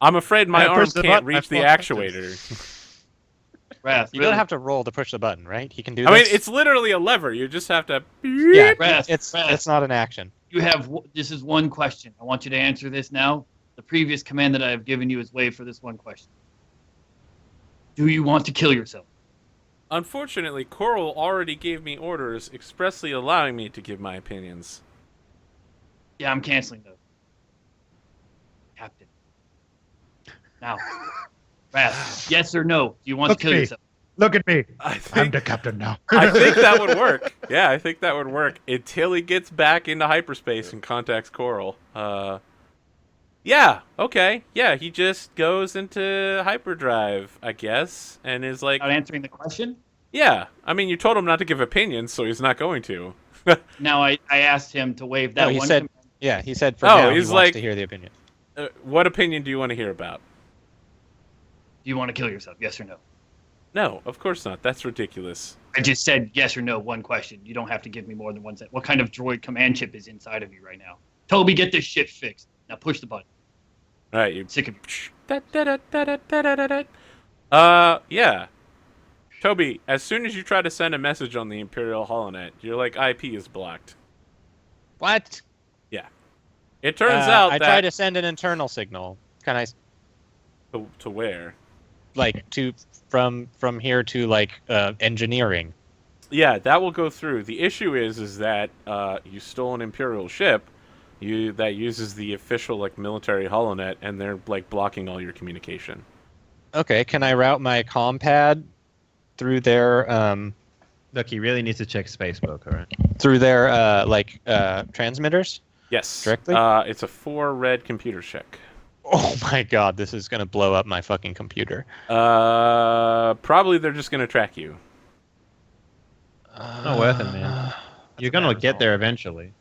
I'm afraid my
I
arm
pushed the
can't
button, I
reach the
fucked up.
actuator.
Wrath,
You
really?
don't have to roll to push the button, right? He can do
I
this.
mean, it's literally a lever. You just have to.
yeah,
Wrath,
it's
Wrath.
not an action.
You have. This is one question. I want you to answer this now. The previous command that I have given you is wait for this one question. Do you want to kill yourself?
Unfortunately, Coral already gave me orders expressly allowing me to give my opinions.
Yeah, I'm canceling those. Captain. Now, Wrath, yes or no? Do you want
Look
to kill
at me.
yourself?
Look at me.
I
I'm
think,
the captain now.
I think that would work. Yeah, I think that would work until he gets back into hyperspace and contacts Coral. Yeah, okay. Yeah, he just goes into hyperdrive, I guess, and is like,
Not answering the question.
yeah. I mean, you told him not to give opinions, so he's not going to.
Now I asked him to waive that
No, he
one.
said.
command.
Yeah, he said for
Oh,
now he
he's
wants
like-
to hear the opinion.
What opinion do you want to hear about?
Do you want to kill yourself? Yes or no?
No, of course not. That's ridiculous.
I just said yes or no. One question. You don't have to give me more than one sentence. What kind of droid command chip is inside of you right now? Toby, get this shit fixed. Now push the button.
All right, you.
I'm sick of you.
Yeah. Toby, as soon as you try to send a message on the Imperial HoloNet, your IP is blocked.
What?
It turns out
I
that
tried to send an internal signal. Can I
to where?
from here to engineering?
Yeah, that will go through. The issue is that you stole an Imperial ship, that uses the official military HoloNet, and they're blocking all your communication.
Okay, can I route my comm pad through their
Look, he really needs to check Spacebook, all right?
transmitters?
Yes.
Directly?
It's a 4 red computer check.
Oh my god, this is gonna blow up my fucking computer.
Probably they're just gonna track you.
Not worth it, man. You're gonna get there eventually.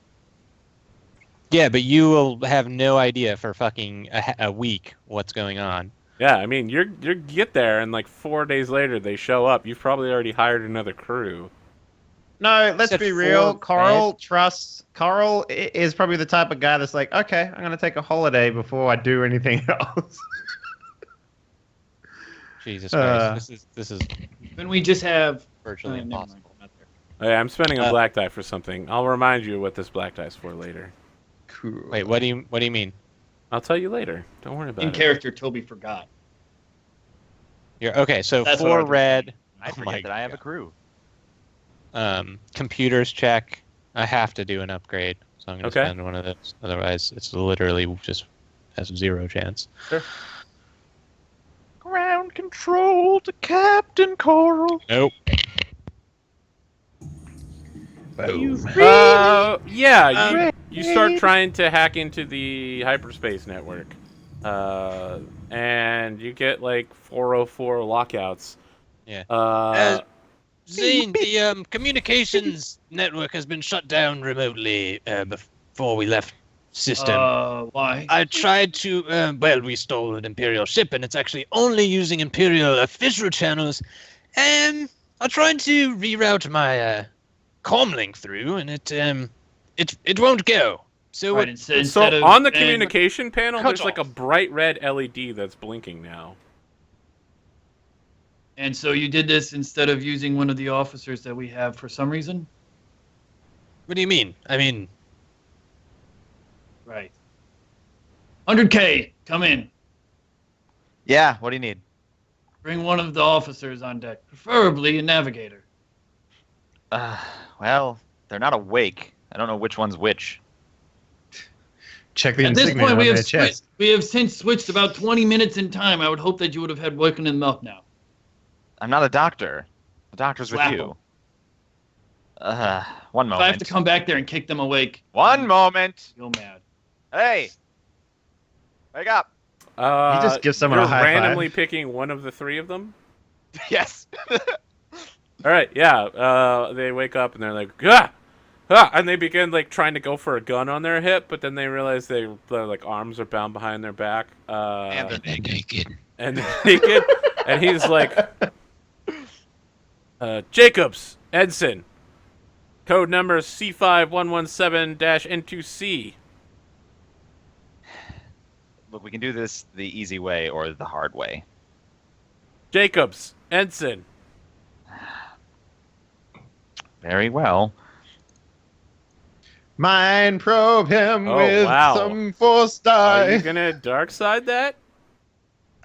Yeah, but you will have no idea for fucking a week what's going on.
Yeah, I mean, you get there, and 4 days later they show up. You've probably already hired another crew.
No, let's
Said
be real.
4
Carl is probably the type of guy that's like, okay, I'm gonna take a holiday before I do anything else.
Jesus Christ, this is
When we just have.
virtually
never
impossible.
mind. Not there.
Hey, I'm spending a black die for something. I'll remind you what this black die's for later.
Cool.
Wait, what do you mean?
I'll tell you later. Don't worry about
In
it.
character, Toby forgot.
You're okay. So
That's what
4
I was
red.
I
Oh
forget
my
that I have a
God.
crew.
Computers check. I have to do an upgrade, so I'm gonna
Okay.
spend one of those. Otherwise, it's literally just has 0 chance.
Sure.
Ground control to Captain Coral.
Nope.
Yeah, you start trying to hack into the hyperspace network, and you get 404 lockouts.
Yeah. Zane, the communications network has been shut down remotely before we left system.
Why?
I tried to, we stole an Imperial ship, and it's actually only using Imperial official channels. I tried to reroute my comlink through, and it won't go. So
Right,
what?
instead
So
of
on the
saying-
communication panel,
Cut
there's a
off.
bright red LED that's blinking now.
And so you did this instead of using one of the officers that we have for some reason?
What do you mean? I mean,
Right. 100K, come in.
Yeah, what do you need?
Bring one of the officers on deck, preferably a navigator.
Well, they're not awake. I don't know which one's which.
Check the
At this
insignia
point,
on their chest.
we have since switched about 20 minutes in time. I would hope that you would have had woken them up now.
I'm not a doctor. The doctor's
Slap
with
'em.
you. One
If I have to
moment.
come back there and kick them awake,
One moment.
you'll mad.
Hey, wake up.
You just give someone a
you're
high five.
randomly picking one of the 3 of them.
Yes.
All right, yeah. They wake up and they're like, ah! Ah! And they begin trying to go for a gun on their hip, but then they realize their arms are bound behind their back.
and they're naked.
And they're naked. And he's like, Jacobs, Edson, code number C5117-N2C.
Look, we can do this the easy way or the hard way.
Jacobs, Edson,
Very well.
Mind probe him
Oh,
with
wow.
some force
Are you
die.
gonna dark side that?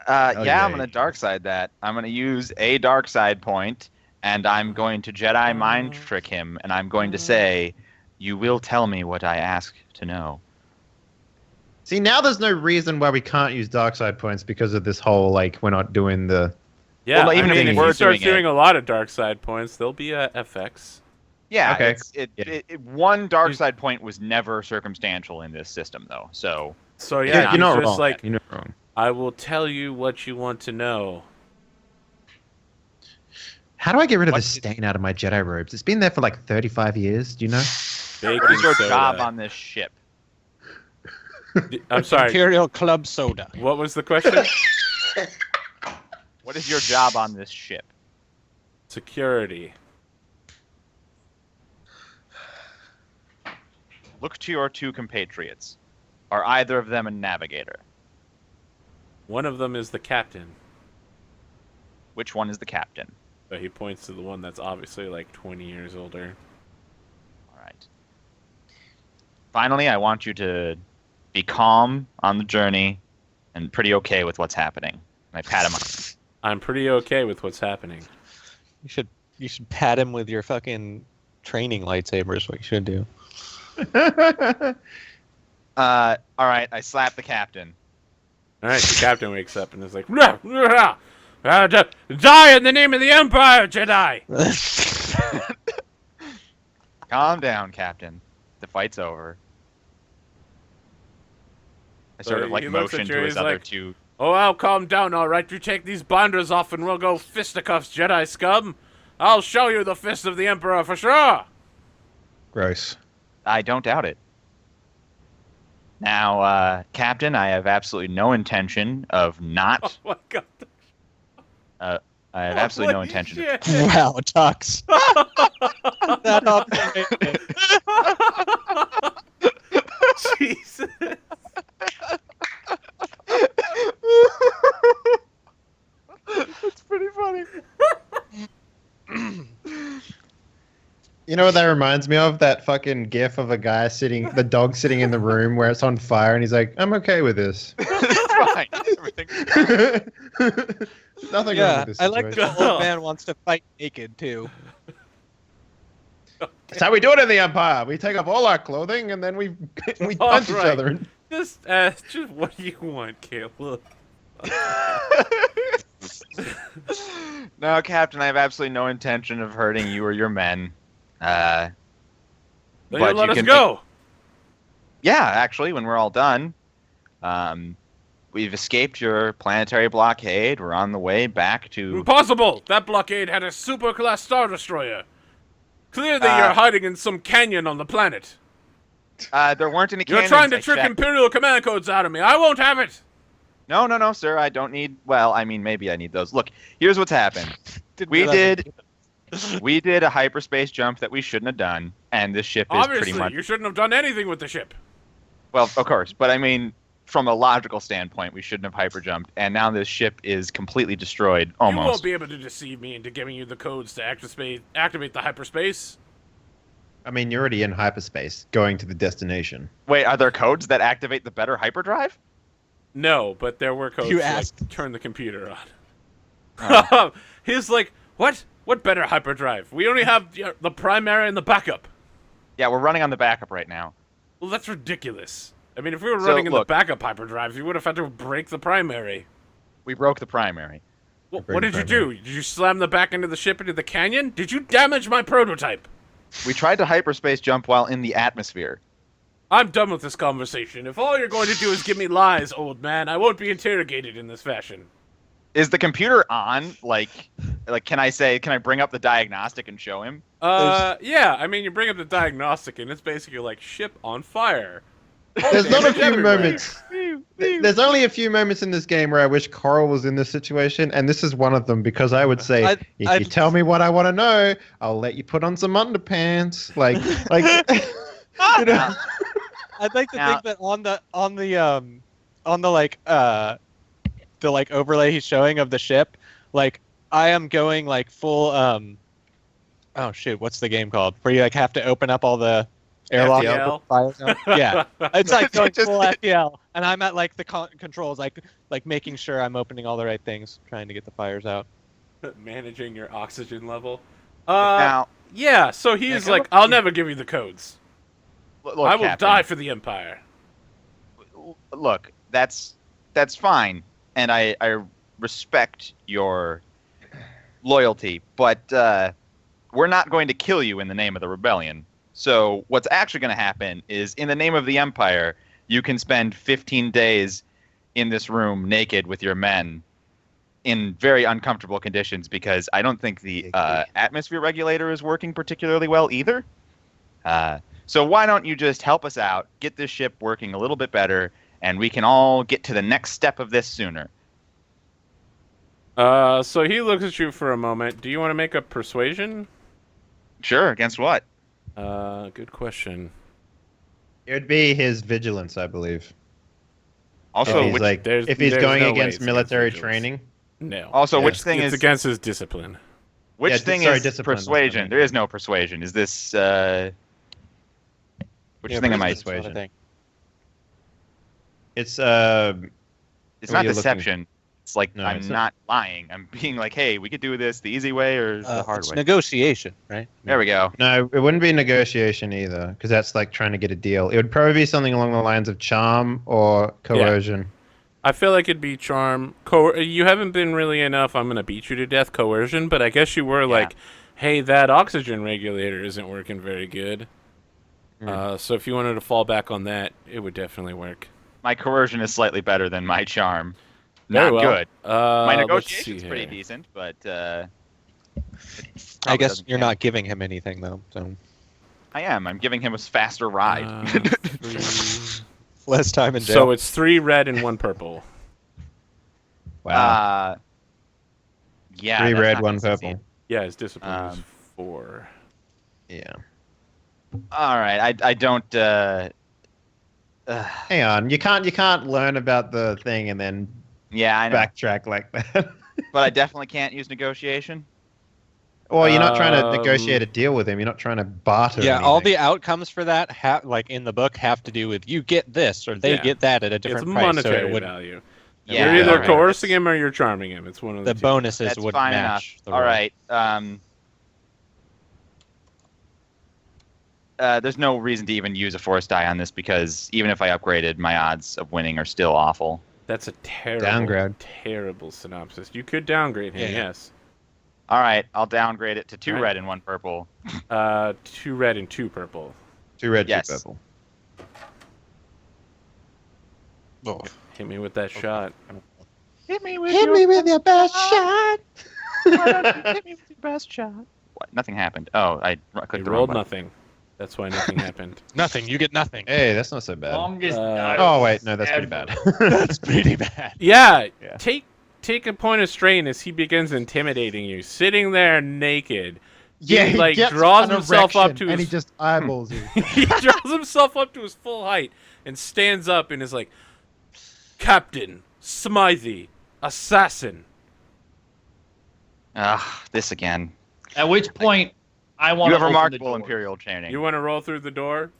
Yeah,
yeah.
I'm going to dark side that. I'm going to use a dark side point, and I'm going to Jedi mind trick him, and I'm going to say, "You will tell me what I ask to know."
See, now there's no reason why we can't use dark side points because of this whole, like, we're not doing the...
Yeah,
Well, even
I
if
mean,
we
if
were
you start
doing
doing
it-
a lot of dark side points, there'll be a FX.
Yeah,
Okay.
one dark side point was never circumstantial in this system, though. So
So
Yeah,
yeah,
you're
he's
not
just
wrong.
like,
You're not wrong.
I will tell you what you want to know.
How do I get rid of
What
the stain out of my Jedi robes? It's been there for like 35 years, do you know?
Baking
what is your
soda.
job on this ship?
I'm sorry.
Imperial Club Soda.
What was the question?
What is your job on this ship?
Security.
Look to your two compatriots. Are either of them a navigator?
One of them is the captain.
Which one is the captain?
So he points to the one that's obviously like 20 years older.
All right. Finally, I want you to be calm on the journey and pretty okay with what's happening. I pat him on.
I'm pretty okay with what's happening.
You should pat him with your fucking training lightsaber is what you should do.
All right, I slap the captain.
All right, the captain wakes up and is like, die in the name of the Empire, Jedi!
Calm down, Captain. The fight's over. I sort
So
of like
he looks at
motion
you,
to his
he's
other
like,
two.
Oh, I'll calm down, all right. You take these binders off and we'll go fisticuffs, Jedi scum. I'll show you the fist of the Emperor for sure.
Gross.
I don't doubt it. Now, Captain, I have absolutely no intention of not.
Oh my god.
I have absolutely no
Holy
intention.
shit.
Wow, Tux. That observation.
Jesus.
That's pretty funny.
You know what that reminds me of? That fucking gif of a guy sitting, the dog sitting in the room where it's on fire, and he's like, "I'm okay with this."
It's fine. Everything's
Nothing wrong
Yeah,
with this
I like that
situation.
the old man wants to fight naked too.
That's how we do it in the Empire. We take off all our clothing, and then we punch each
right.
other.
Just what do you want, Caleb?
No, Captain, I have absolutely no intention of hurting you or your men.
Then
But
you let
you
us
can
go.
Yeah, actually, when we're all done, we've escaped your planetary blockade. We're on the way back to.
Impossible! That blockade had a super-class Star Destroyer. Clearly you're hiding in some canyon on the planet.
There weren't any
You're
cannons.
trying to
I
trick
checked.
Imperial command codes out of me. I won't have it!
No, sir. I don't need. Well, I mean, maybe I need those. Look, here's what's happened. We did a hyperspace jump that we shouldn't have done, and this ship is
Obviously,
pretty much.
you shouldn't have done anything with the ship.
Well, of course, but I mean, from a logical standpoint, we shouldn't have hyper jumped, and now this ship is completely destroyed.
You won't
Almost.
be able to deceive me into giving you the codes to activate the hyperspace.
I mean, you're already in hyperspace, going to the destination.
Wait, are there codes that activate the better hyperdrive?
No, but there were codes
You
to
asked.
like, turn the computer on.
Oh.
He's like, what? What better hyperdrive? We only have the primary and the backup.
Yeah, we're running on the backup right now.
Well, that's ridiculous. I mean, if we were
So,
running in
look.
the backup hyperdrives, we would have had to break the primary.
We broke the primary.
What
Break
did
the
you do? Did you slam the back end of the ship into the canyon? Did you damage my prototype?
We tried to hyperspace jump while in the atmosphere.
I'm done with this conversation. If all you're going to do is give me lies, old man, I won't be interrogated in this fashion.
Is the computer on? Like, can I bring up the diagnostic and show him?
Yeah, I mean, you bring up the diagnostic, and it's basically like, ship on fire.
There's not a few
Everywhere.
moments. There's only a few moments in this game where I wish Coral was in this situation, and this is one of them because I would say, if you tell me what I want to know, I'll let you put on some underpants. Like, you know.
I'd like to
Now-
think that on the overlay he's showing of the ship, like I am going like full Oh shit! What's the game called? Where you like have to open up all the airlock
FTL?
fires out? Yeah, it's like going
Just-
full FPL, and I'm at like the controls, like making sure I'm opening all the right things, trying to get the fires out.
Managing your oxygen level.
Now,
Yeah, so he's
Yeah,
like, I'll never give you the codes.
look,
I will
Captain,
die for the Empire.
Look, that's fine, and I respect your loyalty, but we're not going to kill you in the name of the rebellion. So what's actually going to happen is, in the name of the Empire, you can spend 15 days in this room naked with your men in very uncomfortable conditions, because I don't think the atmosphere regulator is working particularly well either. So why don't you just help us out, get this ship working a little bit better, and we can all get to the next step of this sooner.
So he looks at you for a moment. Do you want to make a persuasion?
Sure, against what?
Good question.
It would be his vigilance, I believe.
Also,
if he's
which,
like,
there's-
if he's
there's
going
no way
against
it's
military
against vigilance.
training.
No.
also
Yeah.
which thing
It's
is
against his discipline.
which
Yeah,
thing
sorry,
is
discipline, that's what I
persuasion?
meant.
There is no persuasion. Is this which
Yeah,
thing am I?
prisoners, what I think.
It's
It's
what
not
are you looking-
deception. It's like
No,
I'm
it's
not lying. I'm being like, hey, we could do this the easy way or the hard
It's
way.
negotiation, right?
There we go.
No, it wouldn't be negotiation either, because that's like trying to get a deal. It would probably be something along the lines of charm or coercion.
I feel like it'd be charm. You haven't been really enough. I'm gonna beat you to death. Coercion, but I guess you were like, hey, that oxygen regulator isn't working very good. So if you wanted to fall back on that, it would definitely work.
My coercion is slightly better than my charm.
Very
Not
well.
good. My
Let's
negotiation's
see
pretty
here.
decent, but
I
probably
guess
doesn't
you're
count.
not giving him anything though, so
I am. I'm giving him a faster ride.
3.
less time in jail.
So it's 3 red and 1 purple.
Wow.
Yeah.
3
that's
red,
not
1
gonna succeed.
purple.
Yeah, his discipline is
Um,
4.
Yeah.
All right. I don't.
Hang on, you can't learn about the thing and then
Yeah, I know.
backtrack like that.
But I definitely can't use negotiation.
Or you're not trying to
Um,
negotiate a deal with him. You're not trying to barter.
yeah, all
anything.
the outcomes for that, like in the book, have to do with you get this or they
Yeah.
get that at a
It's
different price. So
monetary
it wouldn't.
value.
Yeah,
You're either
alright.
coercing him or you're charming him. It's one of the
The
two.
bonuses
That's
would
fine enough.
match. The
All
roll.
right. There's no reason to even use a force die on this, because even if I upgraded, my odds of winning are still awful.
That's a terrible,
Downgrade.
terrible synopsis. You could downgrade him,
Yeah.
yes.
All right, I'll downgrade it to 2
All right.
red and 1 purple.
2 red and 2 purple.
2 red, 2
Yes.
purple.
Oh.
Hit me with that shot.
Hit me with
your best shot.
Hit me with your best shot. What? Nothing happened. Oh, I
You
clicked the wrong
rolled
button.
nothing. That's why nothing happened.
Nothing. You get nothing.
Hey, that's not so bad.
Longest
Uh,
night
Oh wait, no, that's pretty
ever.
bad.
That's pretty bad.
Yeah,
Yeah.
take a point of strain as he begins intimidating you, sitting there naked.
Yeah,
he
he
like
gets
draws
an
himself up
erection
to
and
his
he just eyeballs you.
he draws himself up to his full height and stands up and is like, Captain Smythe, assassin.
This again.
At which point, I want
You
to
have
open the
remarkable
door.
imperial training.
You want to roll through the door?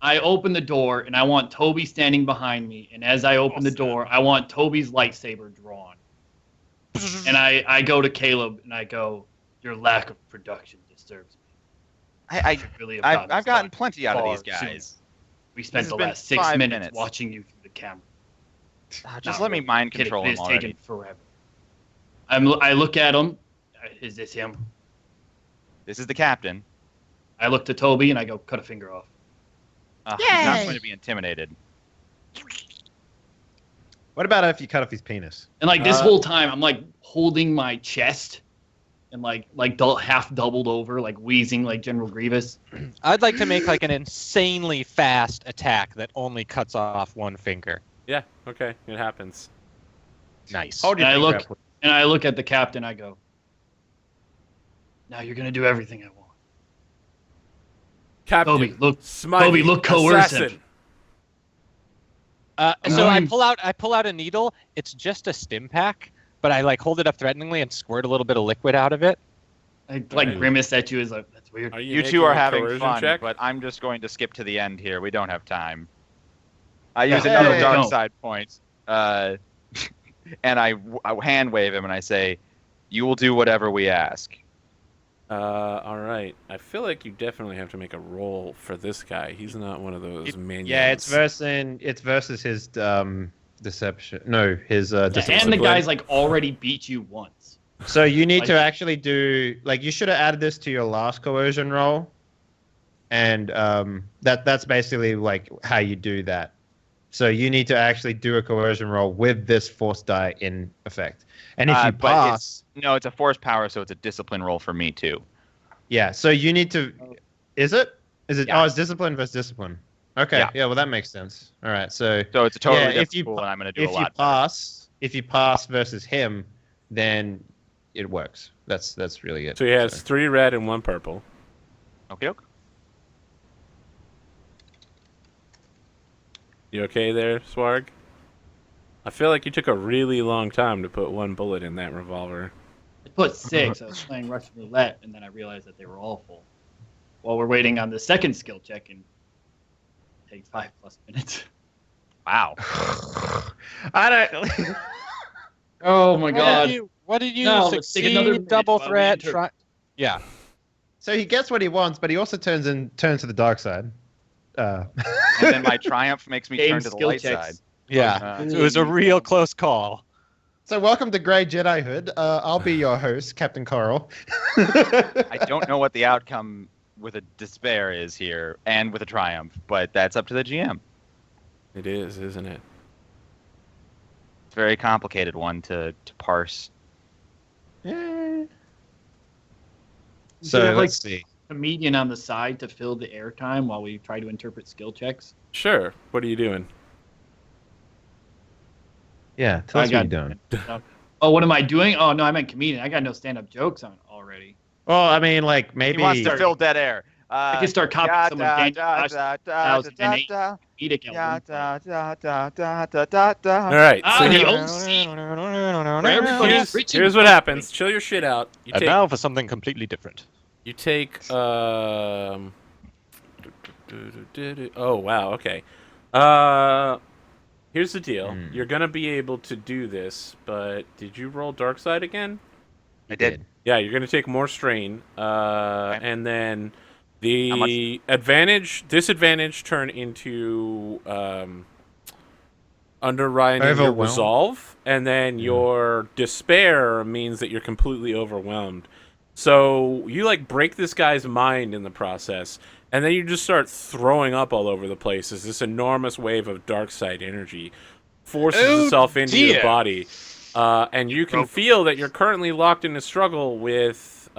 I open the door and I want Toby standing behind me. And as I open the door, I want Toby's lightsaber drawn. And I go to Caleb and I go, "Your lack of production disturbs me.
I
Really about
I've
this
gotten
guy
plenty out of these
far
guys.
sooner. We spent
has
the
been
last 6
5
minutes
minutes.
watching you through the camera.
Just
Not
let me
really.
mind
It
control
is
him
taking
already.
forever. I look at him. Is this him?
This is the captain.
I look to Toby and I go, "Cut a finger off."
He's not going to be intimidated.
What about if you cut off his penis?
And like this whole time, I'm like holding my chest and like half doubled over, like wheezing like General Grievous.
I'd like to make like an insanely fast attack that only cuts off one finger.
Yeah, okay, it happens.
Nice.
Hold your
And I
finger
look-
up.
And I look at the captain. I go, "Now you're gonna do everything I want."
Captain
Toby, look.
Smythe,
Toby, look coercive.
assassin.
So I
I'm-
pull out a needle. It's just a stim pack, but I like hold it up threateningly and squirt a little bit of liquid out of it.
I
Right.
grimace at you as like, that's weird.
Are
You
making
two are
a
having
coercion
fun,
check?
but I'm just going to skip to the end here. We don't have time. I use
Hey.
another dark
Don't.
side point, and I hand wave him and I say, "You will do whatever we ask."
All right. I feel like you definitely have to make a roll for this guy. He's not one of those minions.
Yeah, it's versus his deception. No, his discipline.
And the guy's like already beat you once.
So you need to
Like-
actually do you should have added this to your last coercion roll, and that's basically like how you do that. So you need to actually do a coercion roll with this force die in effect, and if you
But
pass,
no, it's a force power, so it's a discipline roll for me too.
yeah. So you need to. Is it?
Yeah.
Oh, it's discipline versus discipline. Okay.
Yeah.
Yeah. Well, that makes sense. All right. So
So it's a totally
Yeah,
different
if you
pool,
pa-
and I'm going to do
if
a
you
lot.
pass versus him, then it works. That's really it.
So he has 3 red and 1 purple.
Okay.
You okay there, Swarg? I feel like you took a really long time to put 1 bullet in that revolver.
I put 6. I was playing Russian roulette, and then I realized that they were all full. While we're waiting on the second skill check, and it takes 5+ minutes.
Wow.
I don't.
Oh my
What did you
No, let's take another
succeed?
minute
Double
while we
threat.
interpret.
Yeah.
So he gets what he wants, but he also turns to the dark side.
And then my triumph makes me
Game
turn to the
skill
light
checks.
side.
Yeah.
Uh,
It was a real close call.
So welcome to Grey Jedihood. I'll be your host, Captain Coral.
I don't know what the outcome with a despair is here, and with a triumph, but that's up to the GM.
It is, isn't it?
It's a very complicated one to parse.
Yeah.
You
So
should have,
let's see.
comedian on the side to fill the airtime while we try to interpret skill checks.
Sure. What are you doing?
Yeah, tell us what you're doing.
Oh, what am I doing? Oh no, I meant comedian. I got no stand-up jokes on already.
Well, I mean, like maybe.
He wants to fill dead air.
I can start copying some of Daniel Tosh's 2008 comedic album.
All right.
Ah,
So
the
here-
OC. Where everybody's rich and
here's what
famous.
happens. Chill your shit out. You
And
take
now for something completely different.
You take oh wow, okay. Here's the deal. You're gonna be able to do this, but did you roll dark side again?
I did.
Yeah, you're gonna take more strain. And then
How much?
the disadvantage turn into underwriting your
Overwhelmed?
resolve, and then your despair means that you're completely overwhelmed. So you like break this guy's mind in the process, and then you just start throwing up all over the place as this enormous wave of dark side energy forces
Oh,
itself into your
dear.
body. And you can feel that you're currently locked in a struggle with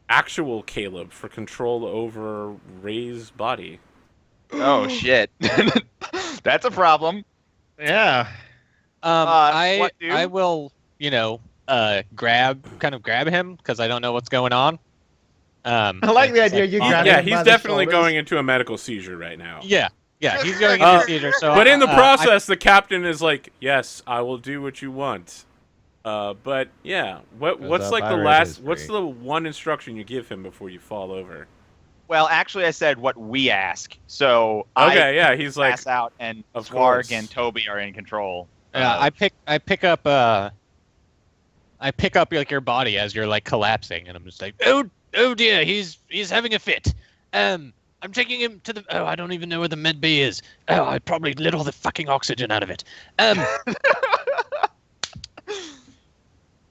actual Caleb for control over Ray's body.
Oh shit. That's a problem.
Yeah.
What, dude?
I will, grab him because I don't know what's going on.
I like the idea you grab
Yeah,
him
he's
by the
definitely
shoulders.
going into a medical seizure right now.
Yeah, he's going into seizure. So,
But in the
I-
process, the captain is like, "Yes, I will do what you want." But yeah, what's
up,
like
I
the
read
last?
his
What's
free.
the one instruction you give him before you fall over?
Well, actually, I said what we ask. So
Okay, yeah, he's
I
like,
pass out, and
of
Swarg
course.
and Toby are in control.
I pick up like your body as you're like collapsing, and I'm just like, oh dear, he's having a fit. I'm taking him to the. Oh, I don't even know where the med bay is. Oh, I probably lit all the fucking oxygen out of it.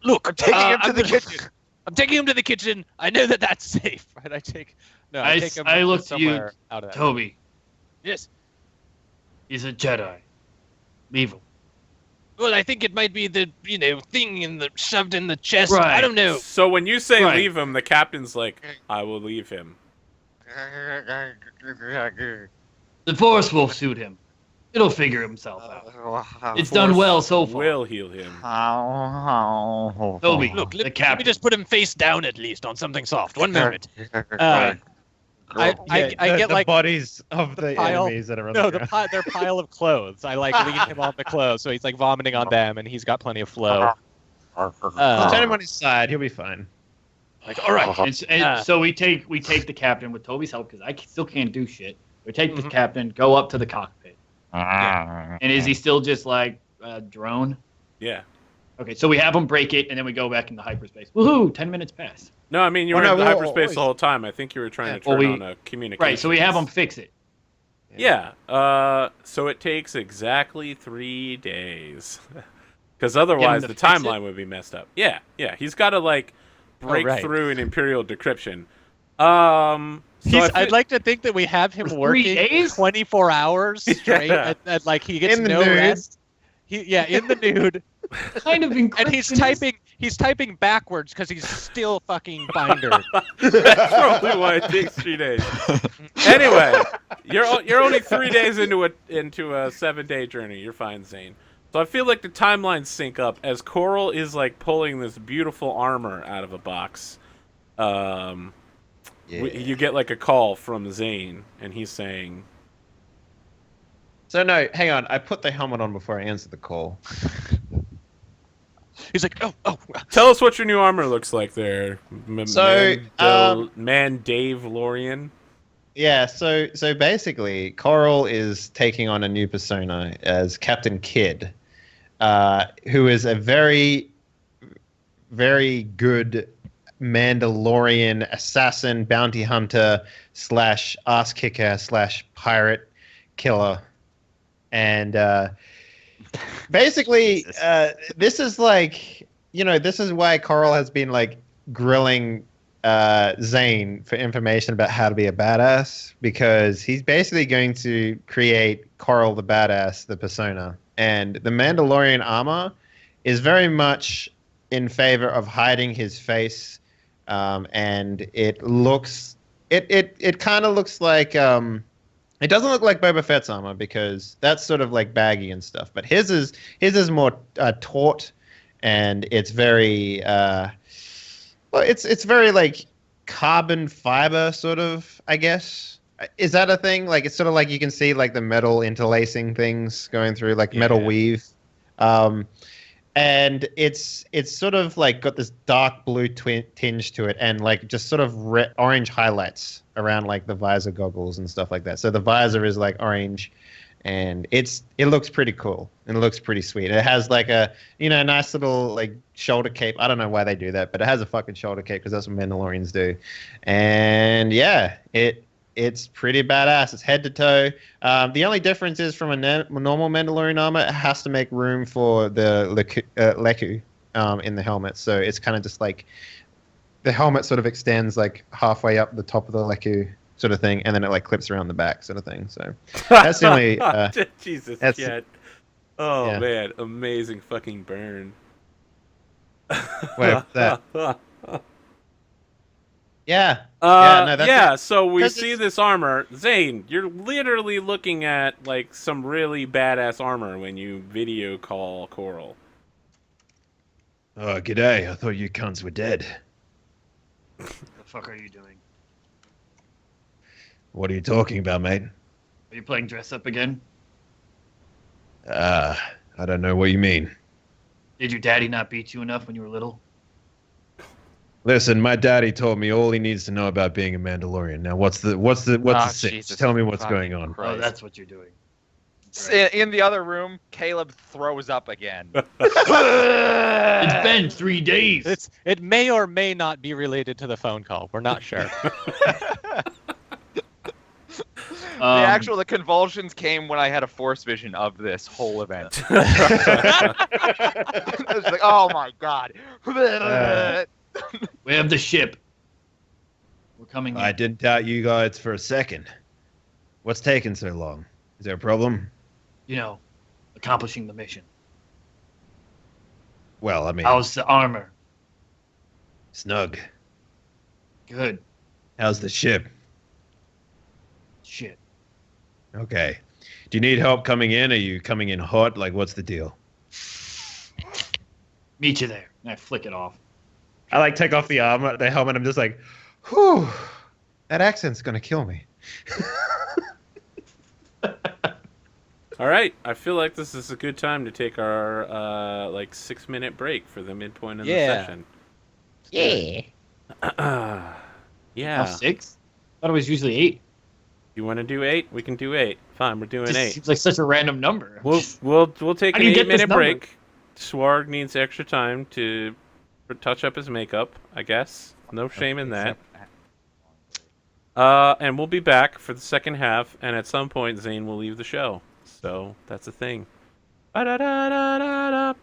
Look,
I'm taking him to the kitchen.
I'm taking him to the kitchen. I know that that's safe, right? I take him
I look to you,
somewhere out of that.
Toby,
Yes.
he's a Jedi. Leave him.
Well, I think it might be the thing shoved in the chest.
Right.
I don't know.
So when you say
Right.
leave him, the captain's like, "I will leave him."
The Force will suit him. It'll figure himself out. It's done
Force
well so far.
Will heal him.
Toby,
Look,
the
let me
captain.
just put him face down at least on something soft. One moment.
Right.
I get
the
like
bodies of the
pile-
enemies that are on
no,
the
the
ground.
their pile of clothes. I like lean him on the clothes, so he's like vomiting on them, and he's got plenty of flow.
I'll turn him on his side. He'll be fine.
Like, all right. And so we take the captain with Toby's help because I still can't do shit. We take the captain, go up to the cockpit.
Yeah.
And is he still just like a drone?
Yeah.
Okay, so we have him break it, and then we go back into hyperspace. Woohoo! 10 minutes passed.
No, I mean you were in hyperspace the whole time. I think you were trying to turn on a communication.
Right, so we have him fix it.
Yeah. So it takes exactly 3 days, because otherwise the timeline would be messed up. Yeah. He's got to like break through an Imperial decryption.
I'd like to think that we have him working 24 hours straight, and like he gets no rest. In the nude.
Kind of encryption.
And he's typing backwards because he's still fucking binder.
That's probably why it takes 3 days. Anyway, you're only 3 days into a 7-day journey. You're fine, Zane. So I feel like the timelines sync up as Coral is like pulling this beautiful armor out of a box. You get like a call from Zane, and he's saying.
So no, hang on. I put the helmet on before I answered the call.
He's like, oh.
Tell us what your new armor looks like there, man Dave Lorian.
Yeah, so basically, Coral is taking on a new persona as Captain Kidd, who is a very, very good Mandalorian assassin, bounty hunter / ass kicker / pirate killer. And basically, this is like, this is why Coral has been like grilling Zane for information about how to be a badass, because he's basically going to create Coral the badass, the persona. And the Mandalorian armor is very much in favor of hiding his face, and it looks, it kind of looks like, it doesn't look like Boba Fett's armor because that's sort of like baggy and stuff. But his is more taut, and it's very it's very like carbon fiber sort of, I guess. Is that a thing? Like it's sort of like you can see like the metal interlacing things going through, like metal weave. And it's sort of like got this dark blue tinge to it, and like just sort of orange highlights around like the visor goggles and stuff like that. So the visor is like orange, and it looks pretty cool and it looks pretty sweet. It has like a nice little like shoulder cape. I don't know why they do that, but it has a fucking shoulder cape because that's what Mandalorians do. And yeah, it's pretty badass. It's head to toe. The only difference is from a normal Mandalorian armor, it has to make room for the Leku in the helmet. So it's kind of just like the helmet sort of extends like halfway up the top of the Leku sort of thing, and then it like clips around the back sort of thing. So that's the only.
Jesus, Jet. Oh yeah. Man, amazing fucking burn.
Wait, that. Yeah.
So we see this armor. Zane, you're literally looking at like some really badass armor when you video call Coral.
Oh, g'day. I thought you cunts were dead.
What the fuck are you doing?
What are you talking about, mate?
Are you playing dress up again?
I don't know what you mean.
Did your daddy not beat you enough when you were little?
Listen, my daddy told me all he needs to know about being a Mandalorian. Now, what's the sitch? Tell me what's going on.
Christ. Oh, that's what you're doing.
In the other room, Caleb throws up again.
It's been 3 days.
It may or may not be related to the phone call. We're not sure.
The convulsions came when I had a force vision of this whole event. I was like, oh my god.
We have the ship. We're coming in.
I didn't doubt you guys for a second. What's taking so long? Is there a problem?
Accomplishing the mission.
Well, I mean...
How's the armor?
Snug.
Good.
How's the ship?
Shit.
Okay. Do you need help coming in? Are you coming in hot? Like, what's the deal?
Meet you there. And I flick it off.
I like take off the helmet. I'm just like, whew, that accent's gonna kill me.
All right, I feel like this is a good time to take our 6-minute break for the midpoint of the session.
Yeah.
Yeah.
Now 6? I thought it was usually 8.
You want to do 8? We can do 8. Fine, we're doing
Just
8.
seems like such a random number.
We'll take
How
an
do you get this
8-minute
number?
break. Swarg needs extra time to touch up his makeup, I guess. No shame in that. And we'll be back for the second half, and at some point Zane will leave the show. So that's a thing. Ba-da-da-da-da-da.